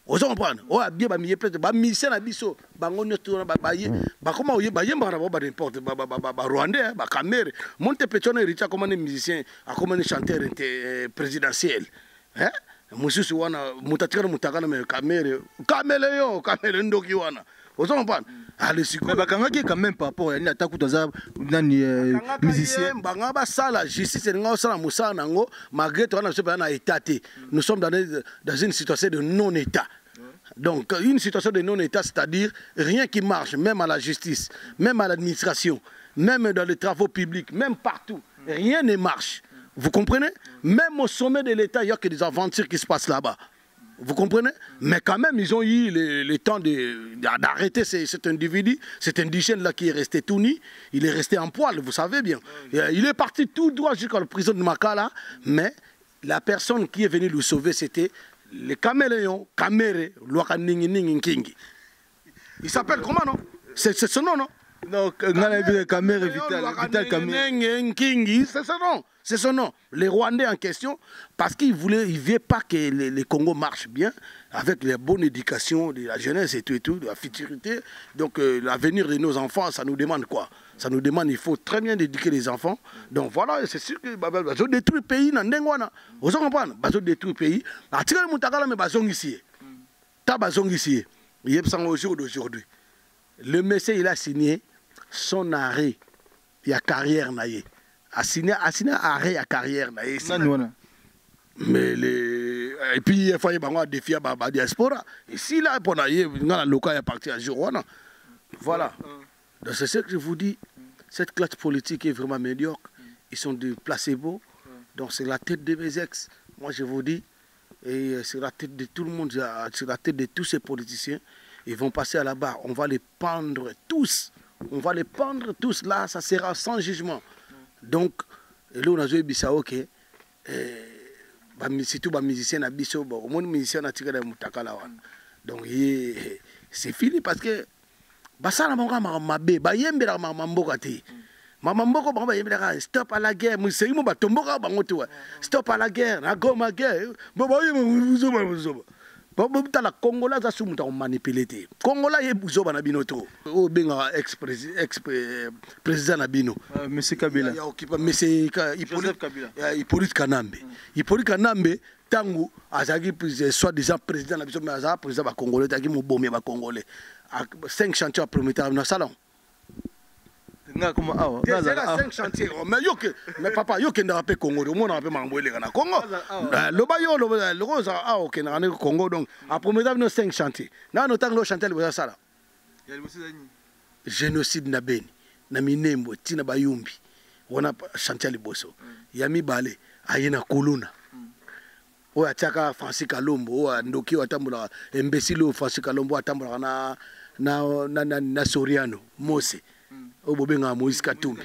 ozo comprendre oya bien ba miyebi place ba mission na biso bango nyoto na ba comment oye ba yemba na ba n'importe ba rwandais ba camere monte petone richa comme un musicien a comme un chanteur présidentiel mususu wana mutatikana mutakana me kamele ndoki wana ozo comprendre. Mais bakangaki quand même par rapport à une attaqueutaza nani musicien bangaba sala justice nga sala musala nango malgré toi na sepa na état. Nous sommes dans une situation de non état. Donc une situation de non état, c'est-à-dire rien qui marche, même à la justice, même à l'administration, même dans les travaux publics, même partout, rien ne marche. Vous comprenez? Même au sommet de l'état, il y a que des aventures qui se passent là-bas. Vous comprenez? Mais quand même, ils ont eu le temps d'arrêter cet individu, cet indigène-là qui est resté tout nu. Il est resté en poil, vous savez bien. Il est parti tout droit jusqu'à la prison de Makala, mais la personne qui est venue le sauver, c'était le caméléon, Kamere, Kingi. Il s'appelle comment, non? C'est son nom, non? Non, Kamere Vital Kingi, c'est son nom. C'est son nom. Les Rwandais en question, parce qu'ils ne veulent pas que le Congo marche bien, avec la bonne éducation de la jeunesse et tout, de la futurité. Donc l'avenir de nos enfants, ça nous demande quoi? Ça nous demande, il faut très bien éduquer les enfants. Donc voilà, c'est sûr que ils ont détruit le pays. Vous comprenez? Ils ont détruit le pays. Aujourd'hui, le monsieur, il a signé son arrêt. Il y a carrière naïe. A signé arrêt à carrière. Mais et puis il faut y défier la diaspora. Ici là pour la local est parti à Jourwana. Voilà. Donc c'est ce que je vous dis. Cette classe politique est vraiment médiocre. Ils sont des placebos. Donc c'est la tête de mes ex. Moi je vous dis, et c'est la tête de tout le monde, c'est la tête de tous ces politiciens. Ils vont passer à la barre. On va les pendre tous. On va les pendre tous. Là, ça sera sans jugement. Donc, là, on a joué Bissau, ok. Surtout les musiciens à Bissau, au moins les musiciens à tiré Moutakala. Donc, c'est fini parce que ça n'a pas mabé, bah yembe la mamamboka te. Mamamboko bah yembe stop à la guerre. C'est moi bah tomboka bah ngoto. Stop à la guerre, na goma guerre. Bah yembe la Congolais a su manipulé. Congolais est bouzoba na binoto. O benga ex-président na bino. Monsieur Kabila. Ya okipa monsieur Hippolyte Kanambe. Hippolyte Kanambe tangu azaki soi-disant président na biso mais azaki président ba Congolais taki mo bomé ba Congolais. 5 chantiers à promettre na salon. Nga comme awa. Déjà 5 chantiers. Mais papa yo kenda rappel Congo, au monde rappel mangwele na Congo. Loba yo le rose a au kenda na Congo donc à promettre nos 5 chantiers. Na no tango chantier le sala. Génocide na beni na minembo tina bayumbi. on a chantier liboso yami balé ayena koluna o ataka Francis Kalombo o ndoki atambula imbécile Francis Kalombo atambula na Soriano Mose o bobenga Moïse Katumbi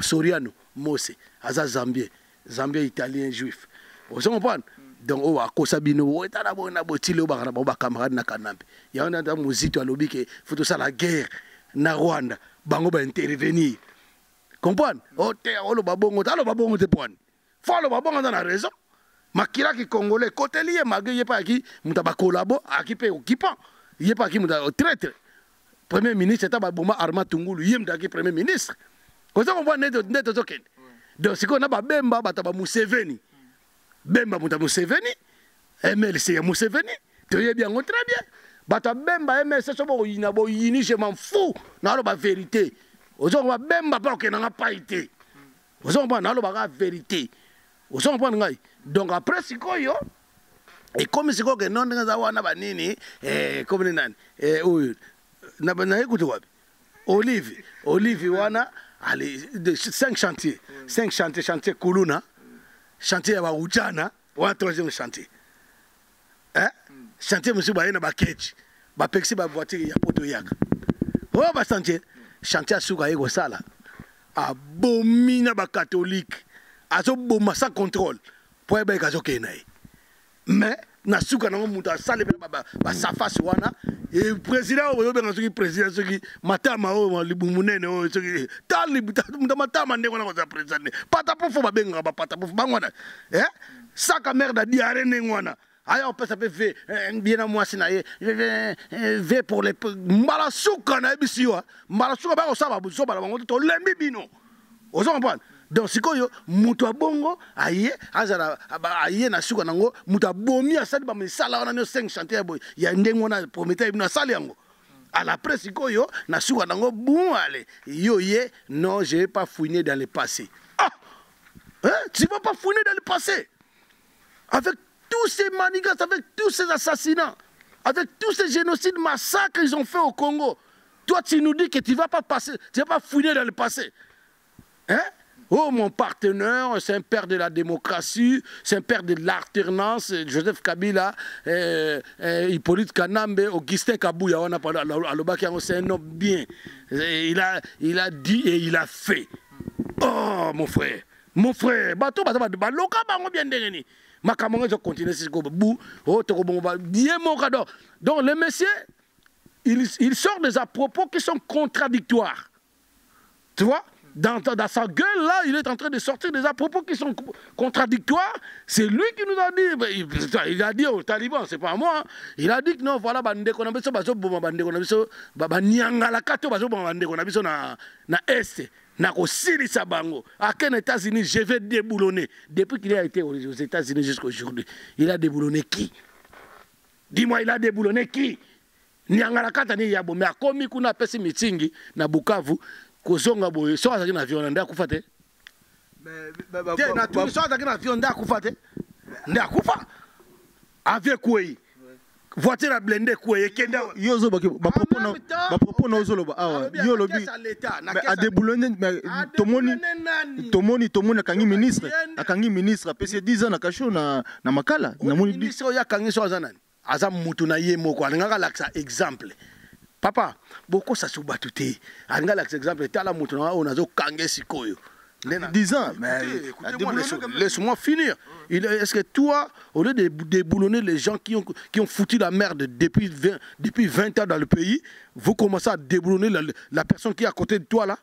Soriano Mose aza Zambien italien juif vous comprenez donc o akosa bino o etana bona botile o ba camarade na kanambe ya on a muzito alobi ke faut ça la guerre na Rwanda bango ba intervenir comprendre o te o lo babongo te point faut lo babongo na raison makira ki congolais côté lié magé pas qui mutaba collabo aki pe occupant yé pas qui muta traître premier ministre eta ba boma Arma Tungulu yem daki premier ministre ko ça on voit net token donc c'est qu'on a ba bemba bataba Museveni bemba muta Museveni MLC ya Museveni très bien bata bemba MLC so bo yina bo yini je m'en fous na lo ba vérité ozo ba bemba pa ke na pas été ozo ba na lo ba vérité ozo ba ngai donc après sikoyo et comme sikoyo que non nga wana banini comme ni nani oyo na écoute wapi Olive wana allez 5 chantiers Kuluna chantier ya ujana wa troisième chantier chantier monsieur ba ina ba ketch ba pexi ba voiture ya poto yaka o ba chantier suka yego sala abomina ba catholique azo boma sans contrôle pour ba kazo kenai mais na suka na muta sale ba safasi wana et président o benga soki président soki matama o libumunene o soki tali muta matama ndeko na ko président pata pofo ba benga ba pata pofo bangwana saka merde diarrhée ngwana aya on peut ça fait bien à moi sinaye v pour les malasuka na bisiwa malasuka ba ko saba buso ba bango to lembi bino ozo comprendre donc sikoyo mutu abongo aye azala aye na suka nango mutu abomi asali ba misala wana no 5 chantier boy ya ndengo na prometteur ibina sali yango à la presse sikoyo na suka nango bon allez yo ye non je vais pas fouiner dans le passé tu vas pas fouiner dans le passé avec tous ces manigances, avec tous ces assassinats, avec tous ces génocides, massacres qu'ils ont fait au Congo. Toi, tu nous dis que tu ne vas pas passer, tu ne vas pas fouiller dans le passé. Hein? Oh, mon partenaire, c'est un père de la démocratie, c'est un père de l'alternance, Joseph Kabila, Hippolyte Kanambe, Augustin Kabouya, on a parlé à c'est un homme bien. Il a dit et il a fait. Oh, mon frère, bateau, loka bango bien dengeni. Makamanga je continue si go bou oh to bon bien mon cadeau. Donc le monsieur il sort des propos qui sont contradictoires. Tu vois? Dans sa gueule là, il est en train de sortir des propos qui sont contradictoires. C'est lui qui nous a dit, il a dit aux talibans, c'est pas moi. Hein. Il a dit que non, voilà, bande qu'on a besoin, bande qu'on a besoin, banyanga la kato, bande qu'on a besoin na est. À quel États-Unis je vais déboulonner. Depuis qu'il a été aux États-Unis jusqu'à aujourd'hui, il a déboulonné qui? Dis-moi, il a déboulonné qui? Nyangalakata ni yabo, mais à komi kuna pesi mitingi na Bukavu, kozonga boye, so azaki na avion nda kufate. Mais na tout so azaki na avion nda kufate. Nda kufa. Avion kwei. Voiture à blender quoi et kenda yozo ba propos na ozolo ba awa yo lobi a déboulonner tomoni akangi ministre apesi 10 ans na kasho na makala na moni ministre ya kangi so azanani aza mutu na ye moko alingaka laksa exemple papa boko sa subatuté alingaka laksa exemple tala mutu na onazo kange sikoyo 10 ans, mais laisse-moi finir. Est-ce que toi, au lieu de déboulonner les gens qui ont foutu la merde depuis 20 ans dans le pays, vous commencez à déboulonner la personne qui est à côté de toi là?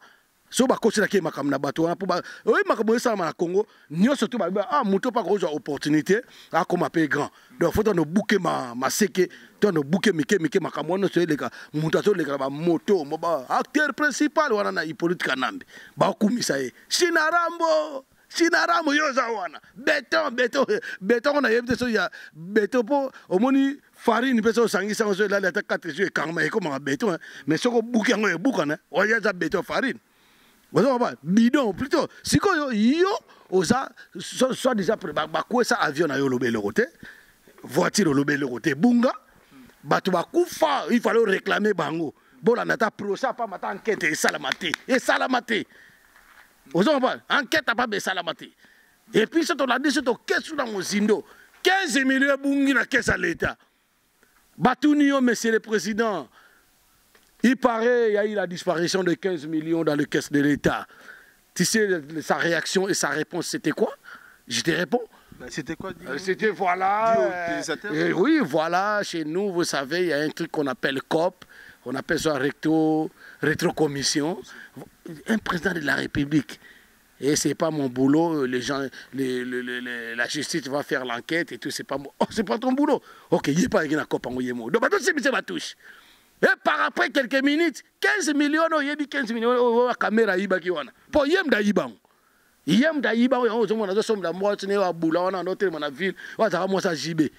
So ba kosi la ke makamna bato na pour oui makambo ça na Congo nyo surtout ba muto pa ko opportunité a comme appel grand donc faut no bouquer ma seke to no bouquer mike makambo no so leka muto to leka ba moto ba acteur principal wana na Hippolyte Kanambe ba kumisa e Shinarambo yo za wana béton na yebte so ya béton po omoni farine peso sangi sango so la ta 4 jours kangma e comme béton mais soko bouquer ngo e boucana o ya za béton farine. Bidon plutôt si yo oza soit déjà quoi ça avion na yo lobé le côté voiture lobé le côté bunga bato bakufa il fallait réclamer bango bola nata procès pas mata enquête et salamate Vous comprenez? Enquête n'a pas baissé la maté. Et puis, c'est on a dit, c'est au caisse dans mon zindo. 15 millions bungi na caisse à l'État. Batounio, monsieur le président, il paraît, il y a eu la disparition de 15 millions dans le caisse de l'État. Tu sais, sa réaction et sa réponse, c'était quoi? Je te réponds. C'était quoi? C'était voilà. Oui, voilà, chez nous, vous savez, il y a un truc qu'on appelle COP, on appelle ça rétrocommission. Un président de la République. Et c'est pas mon boulot, les gens, la justice va faire l'enquête et tout, c'est pas mon... Oh, c'est pas ton boulot. Ok, il n'y a pas une COP en Oyemo. Donc, c'est ma touche. Et par après quelques minutes, 15 millions, il y a 15 millions, la caméra qui wana. Pour yem da yiban. Yem da yiban, on a somme da moi, on a boula, on a noté dans la ville, on a moi ça jibé.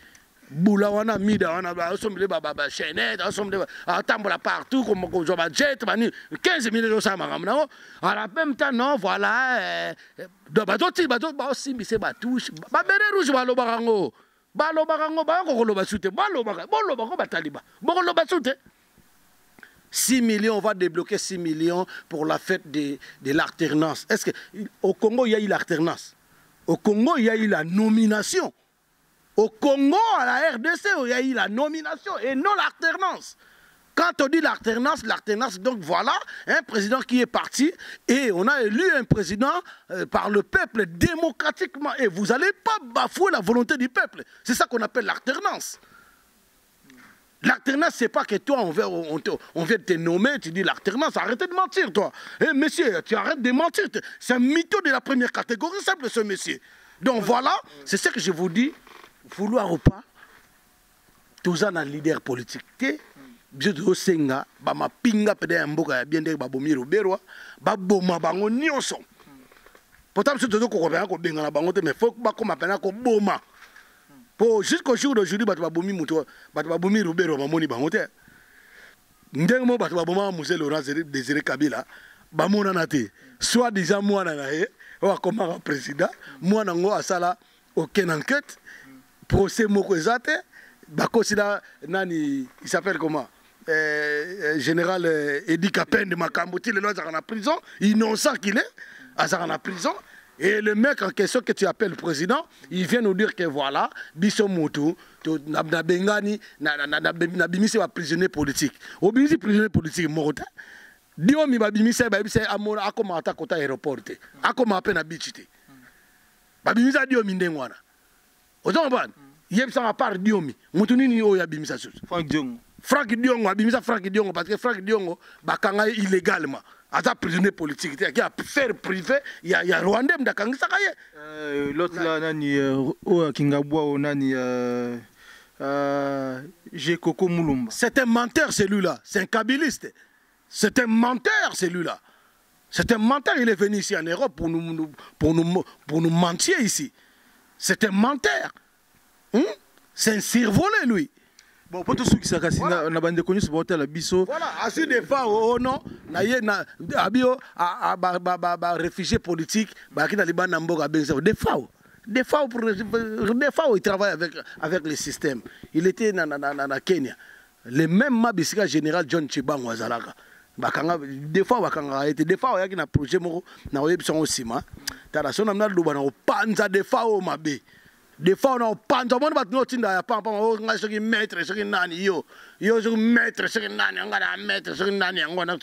Boula, on a mis da, on a somme de baba chaînette, on somme de tambola partout, comme on a jet, 15 millions ça m'a ramené. À la même temps, non, voilà. Donc, aussi, c'est ma touche. Babere rouge, balobarango. Balobarango, balobarango, balobarango, bataliba. Balobarango, 6 millions, on va débloquer 6 millions pour la fête de l'alternance. Est-ce qu'au Congo, il y a eu l'alternance? Au Congo, il y a eu la nomination. Au Congo, à la RDC, il y a eu la nomination et non l'alternance. Quand on dit l'alternance, donc voilà, un président qui est parti et on a élu un président par le peuple démocratiquement. Et vous n'allez pas bafouer la volonté du peuple. C'est ça qu'on appelle l'alternance. L'alternance, ce n'est pas que toi, on vient te nommer, tu dis l'alternance, arrêtez de mentir, toi. Eh, monsieur, tu arrêtes de mentir. C'est un mytho de la première catégorie, simple, ce monsieur. Donc voilà, c'est ce que je vous dis, vouloir ou pas, tous un leader politique. Je dis au Senga, ma pinga pede mboka bien de babomi roberwa, baboma bango nyonso. Pourtant, je te dis qu'on va benga na bango te, mais faut pas qu'on m'appelle ko boma. Jusqu'au jour d'aujourd'hui, Batobaboumi Roubero Mamoni Bangote. Ndengmo Batobaboma Moussé Laurent Désiré Kabila, Bamona Nate, soit disant moi Nanae, ou comme président, moi Nango Asala, aucune enquête, procès Mokozate, Bakosila Nani, il s'appelle comment? Général Edi Kapen de Makambouti, le noir en prison, innocent qu'il est, en prison. Et le mec en question que tu appelles le président, il vient nous dire que voilà, Bisso Moutou, Nabengani, Nabimisi va prisonnier politique. Obimisi prisonnier politique, Morota. Diomi Babimisi, Babimisi, Amora, Akoma Atakota aéroport, Akoma Apen Abichite. Babimisi a Diomi Ndengwana. Vous comprenez? Yem sans à part Diomi, Moutouni Oya Bimisa Sous. Franck Diongo. Franck Diongo, Abimisa Franck Diongo, parce que Franck Diongo, Bakanga illégalement. À prisonnier politique, il y a affaire privée, il y a Rwandais, l'autre là, Nani, Kingabwa, Nani, Gekoko Moulumba. C'est un menteur celui-là, c'est un kabiliste. C'est un menteur celui-là. C'est un menteur, il est venu ici en Europe pour nous mentir ici. C'est un menteur. C'est un survolé lui. Bon, pour tous ceux qui sont cassés, on a bandé connu ce portail à Bisso. Voilà, assis des fois, oh non, Abio, réfugié politique, des fois, il travaille avec le système. Il était dans Kenya. Le même Mabisika général John Chibang Wazalaka. Des fois, des fois, il y a un projet, il y a un ciment. Il y a des fois, des fois, on a pas de monde, on a pas de maître, c'est nani yo maître, c'est nani, on a maître, c'est nani, on a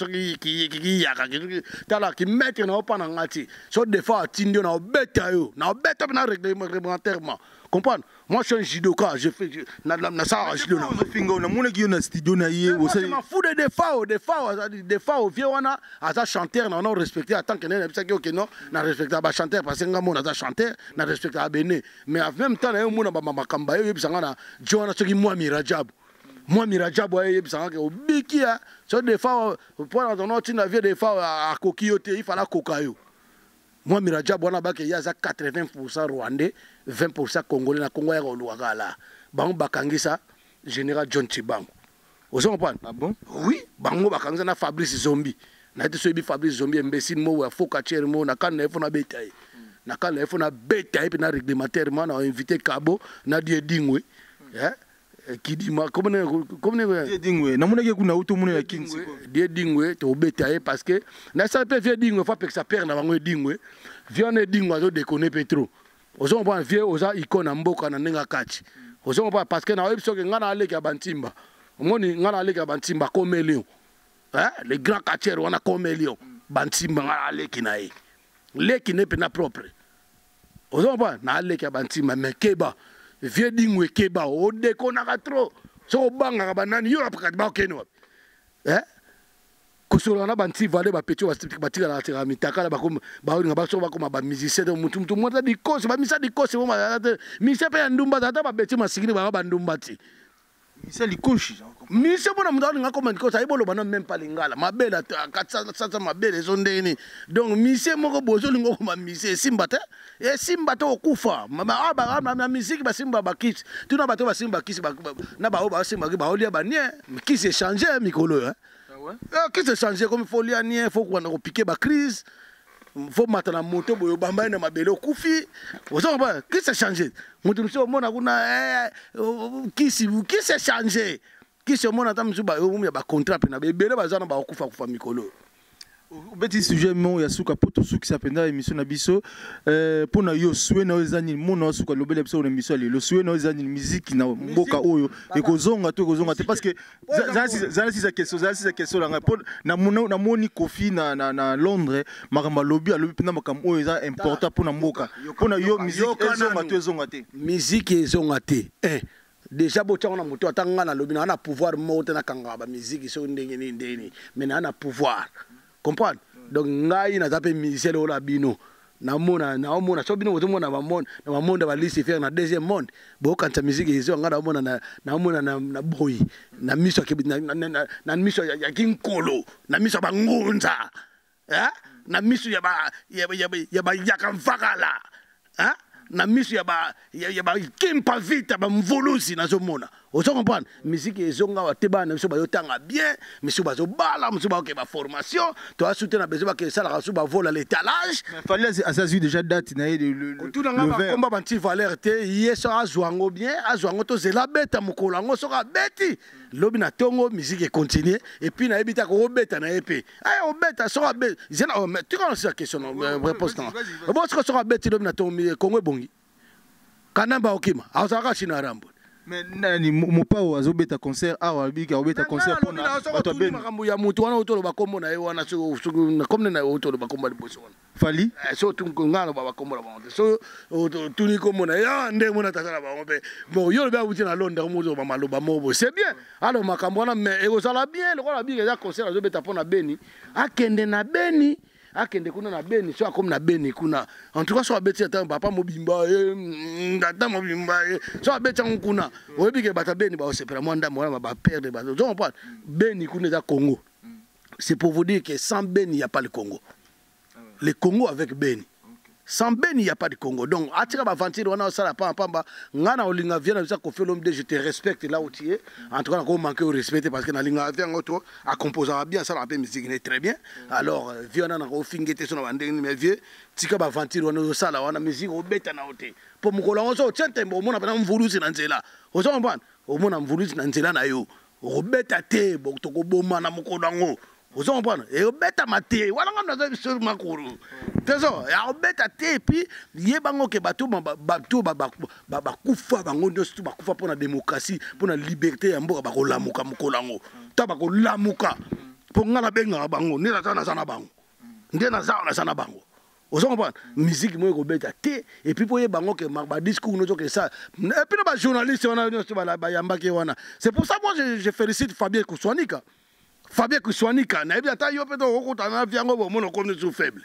qui maître, on a pas d'angati. So des fois, tindio na beta yo, na beta na réglementairement. Comprendre? Moi, je suis un judoka, je fais na ça judo na. Fingo na mona qui na studio na yé. Moi, je m'en fous des fois, vieux wana, asa chanteur, na on respecté en tant que nene, ça que non, na respecté ba chanteur parce que ngamo na chanteur, na respecté abene. Mais en même temps, na yo mona ba makamba yo bisanga na Joana soki moi Mirajab. Moi Mirajab yo bisanga ke obikia. So des fois, pour dans notre na vie des fois à kokiote, il fallait kokayo. Moi, Mirajab, on a 80% Rwandais, 20% Congolais, na Congo, Bango Bakangisa, général John Chibango. Vous comprenez? Ah bon? Oui, Bango Bakangisa, na Fabrice Zombi. Na été suivi Fabrice Zombi, imbécile, mo, Fokacher, mo, na kan na na betaille. Na kan na betaille, puis na réglementairement, na invité Kabo, na die dingwe. Kidima, comment Dingwe, na mona kuna auto mona ya Kings. Die Dingwe, to betaye parce que na ça peut faire Dingwe fa que ça perd na bango Dingwe. Viande Dingwe zo déconner Petro. Ozo mpa vie oza icône mboka na nenga kati. Ozo mpa parce que na webso ke ngana aleki ya bantimba. Omoni ngana aleki ya bantimba comme lion. Hein? Les grands quartiers on a comme lion. Bantimba ngana aleki na ye. Leki ne pe na propre. Ozo mpa na aleki ya bantimba mais keba. Vie Dingwe keba o déconner trop. So banga banani yo apakati ba okeno. Kosolana banti vale ba petio batika la tera mitaka ba comme ba nga ba so ba comme ba musicien de mutu monta di cause ba misa di cause mo ma misa pe ndumba tata ba beti masikini ba ndumba ti misa likoshi misa bona mudani nga comment ko sa ibolo bana même pas lingala mabela katsa mabele zo ndeni donc misa moko bozo lingo ko ma misa simba te e simba to okufa ma musique ba simba ba kis tuna bato ba simba kis ba na ba simba ba olia ba nie kis est changé mikolo qui s'est changé comme il faut lire, il faut qu'on a piqué la crise, il faut mettre la moto, il faut bambaye na mabelo kufi. Vous savez pas qui s'est changé? Moto monsieur mon a qui s'est changé? Qui se mon a tam zuba yo ya ba contrat pe na bebele bazana ba kufa kufa mikolo. Beti sujet mon ya suka poto suki sapenda émission na biso pona yo soué na ezani mona suka lobele biso na émission le soué na ezani musique na mboka oyo e kozonga te parce que za si sa question la ngapon na moni Kofi na Londres makamba lobby pena makamba oyo za important pona mboka pona yo musique ezonga te musique ezonga te déjà bocha on a moto atanga na lobby na pouvoir monter na kanga ba musique so ndenge ndeni mais na pouvoir. Comprendre? Donc, ngai na zape musicien le ola bino. Na mona so bino ozo mona ba monde ba liste faire na deuxième monde. Bo kanta musique ezo nga na mona na boy. Na miso ke na miso ya kinkolo, na miso ba ngunza. Hein? Na miso ya ba yakamfakala. Hein? Na miso ya ba kimpa vita ba mvolusi na zo mona. Ozo comprendre musique ezonga wa teba na biso ba yotanga bien miso ba zo bala miso ba ke ba formation to a soutenir na bezo ba ke sala rasu ba vola l'étalage fallait asazu déjà date na le tout na ba combat ba anti valeur te yeso azwango bien azwango to zela beta mukolo ngo soka beti lobi na tongo musique continue et puis na ebita ko beta na ep ay o beta soka beta zena tu connais cette question réponse non bon soka beti lobi na tongo kongo bongi kanamba okima azaka china rambo. Mais nani mopao azobeta concert awa bika obeta concert pona bato ben makambo ya mutu wana otolo bakombo na ye wana so comme na otolo bakombo liboso wana fali so tungana ba bakombo la bango so tuni kombo na ya nde mona tasala ba ngombe bon yo ba buti na Londres mozo ba maloba mobo c'est bien alors makambo wana mais ego sala bien le kola bika ya concert azobeta pona Beni akende na Beni akende kuna na Beni so comme na Beni kuna en tout cas so abeti ata papa mobimba ndata mobimba so abeti kuna oyebike bata Beni ba osepela mwanda mwana ba perdre ba donc pas Beni kuna za Congo. C'est pour vous dire que sans Beni il y a pas le Congo. Le Congo avec Beni. Sans Beni il y a pas de Congo. Donc atira ba ventile wana sala pamba ngana olinga vient na ko fait l'homme de je te respecte là où tu es. En tout cas ko manquer au respect parce que na linga vient auto a composer bien ça la musique très bien. Alors viona na ko fingete so na bandeni mais vieux tika ba ventile wana sala wana musique o beta na ote. Po mukolo ngo tshente mbo mona bana mvulusi na nzela. Ozo mbana o mona mvulusi na nzela na yo. O beta te bo to ko boma na mukolo ngo. Ozo mbana e o beta mate wala ngam na zo makuru. Tezo ya obeta te puis yebango ke bato ba kufa bango ndosto ba kufa pona démocratie pona liberté ya mboka ba ko lamuka mukolango ta ba ko lamuka po ngala benga bango ni la sana bango ndena za sana bango ozo comprendre musique mo ko beta te et puis po yebango ke ba discours no ke ça et puis ba journaliste wana no ba yamba ke wana c'est pour ça moi je félicite Fabien Kouswanika na bien ta yo pe to ko ta na viango bo mo no ko sous faible.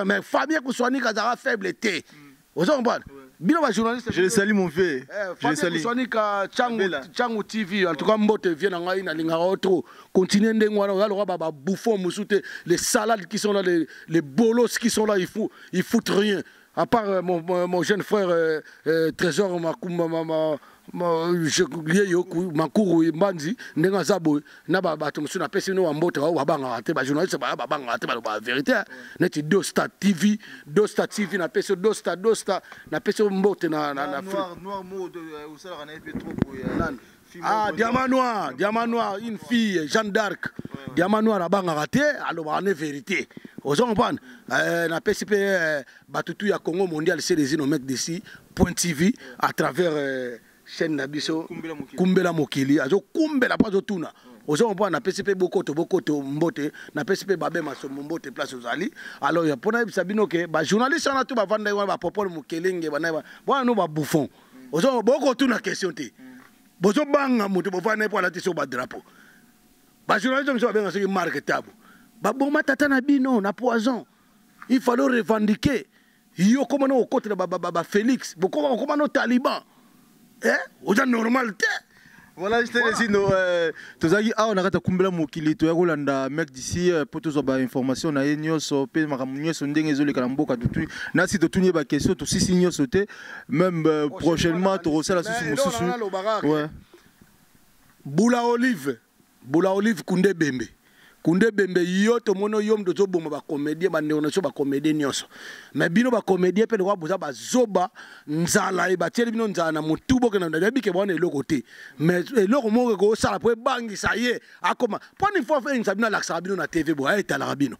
Mais Fabien Kouswanika a faible été. Vous comprenez? Bien les journalistes. Je le salue mon vieux. Fabien Kouswanika Changu TV en tout cas mbote vient en na linga autre continuer ndengwana alors ba bouffon musute les salades qui sont là les bolos qui sont là ils foutent rien. à part mon jeune frère Trésor Makuru Mbanzi ndenge aza boye na bato mosusu napesi bino bambote bao babangaka te bajournaliste babangaka te baloba vérité neti Dosta TV napesi Dosta napesi mbote na Diamant Noir, une fille, Jeanne d'Arc. Diamant Noir a bangaraté, alors on est vérité. Aux hommes, na PCP, Batutu ya Congo mondial, c'est les mec d'ici, Point TV, à travers chaîne Nabiso, Kumbela Mokili, azo Kumbela pas tuna. Aux hommes, na PCP Bokoto Mbote, na PCP Babé Maso Mbote place aux Ali. Alors, il y a pour Sabino que, journaliste, on a tout, va propos Mokeling, va nous va bouffon. Aux hommes, beaucoup tuna question. Bozo banga mutu bofana pour la tiso ba drapeau. Ba journaliste mso benga ce qui marque table. Ba boma tata na bino na poison. Il fallait revendiquer. Yo comment no côté ba Félix, comment no Taliban. Oza normal té. Voilà, je te dis no tozaki on a kumbela mokili to ya kolanda mec d'ici pour tous ba information na yenyoso pe makamunyo so ndenge ezole kala mboka tutu na si to tunye ba question to sisi nyoso te même prochainement to rosala susu mususu ouais Bula Olive Kunde Bembe yo to mono yom do boma ba comédien ba neonaso ba comédien nyoso mais bino ba comédien pe kwa boza ba zoba nzala e ba tieli bino nzala na mutubo ke na ndabi ke bwana eloko te mais eloko mo ko sala po bangi ça y est akoma poni fois fait nzabina la sabino na TV bo ay tala bino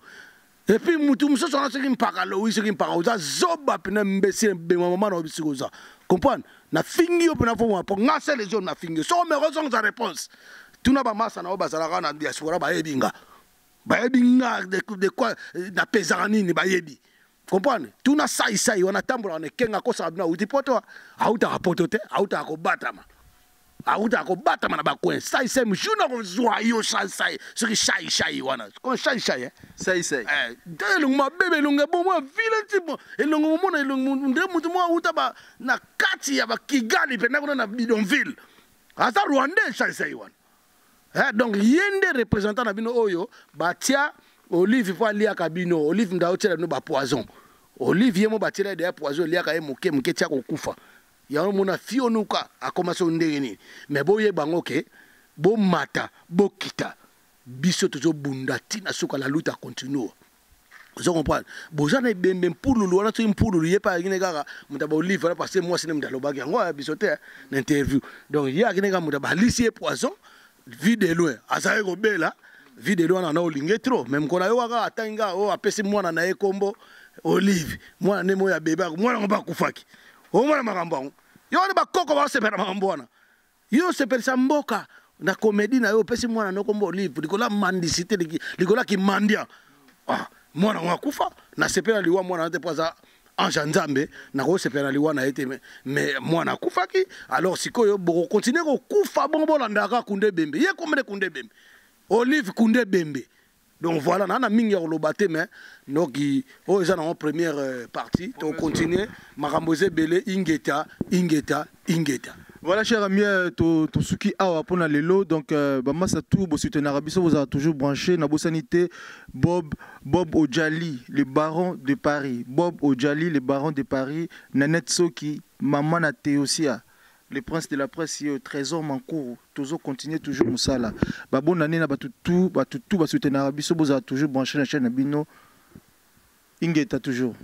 et puis mutu muso sona se kimpaka lo wi se kimpaka oza zoba pe na mbese be mama na obisikoza comprendre na fingi yo pe na fo po ngase les zones na fingi so me raison za réponse tuna ba masa na obazala na diaspora ba ebinga de quoi na pesarani ni bayebi comprendre tuna sai wana tambola na kenga ko sabina utipoto auta rapoto te auta ko batama na ba coin sai mjuna ko zwayo sai ce qui sai wana ko sai de ma bebe lunga bon moi vile tipo elongo mona elongo nde mutu mo uta ba na kati ya ba Kigali pe na bidonville asa rwandais sai wana. Donc, il y a des représentants de Oyo, Batia, Olive, il faut aller à Cabino, Olive, il faut aller à poison. Olive, il faut aller à poison, il y a un moké, moké, kufa. Il y a un mona fionuka à commencer à ndeni. Mais bon, il y a un ok, bon mata, bon kita, biso toujours bundati, na souka la lutte continue. Vous comprenez? Bozana est bien pour le loin, c'est pour le lié par une gare. Moutaba Olive, parce que moi, c'est même dans le bagage, moi, bisoté, l'interview. Donc, il y a un gars, moutaba lycée poison. Vie de loin, azaye ko bela, vie de loin na olinge trop, même kona yo waka atanga o apesi mwana na ekombo Olive, mwana nemo ya beba, mwana ngba kufaki. O mwana makamba. Yo ne ba koko ba sepera makambona. Yo sepera samboka na comédie na yo pesi mwana no kombo Olive, likola mandicité likola ki mandia. Ah, mwana ngakufa na sepera liwa mwana te poza Anja Nzambe na ko sepela liwa na ete mais mwana kufaki alors sikoyo boko continuer ko kufa bongo landaka Kunde Bembe ye komene Kunde Bembe Olive Kunde Bembe donc voilà na mingi ya lobate mais noki o eza na première partie to continuer makamboze belé ingeta. Voilà, chers amis, tout ce qui a pour lelo donc bamasa tout bo soutenir biso vous a toujours branché na bosanité Bob Ojali le baron de Paris le baron de Paris Nanette Soki maman na Théosia le prince de la presse au trésor Mankour toujours continuer toujours musala ba bonne année na batutu ba soutenir biso vous a toujours branché la chaîne bino ingeta toujours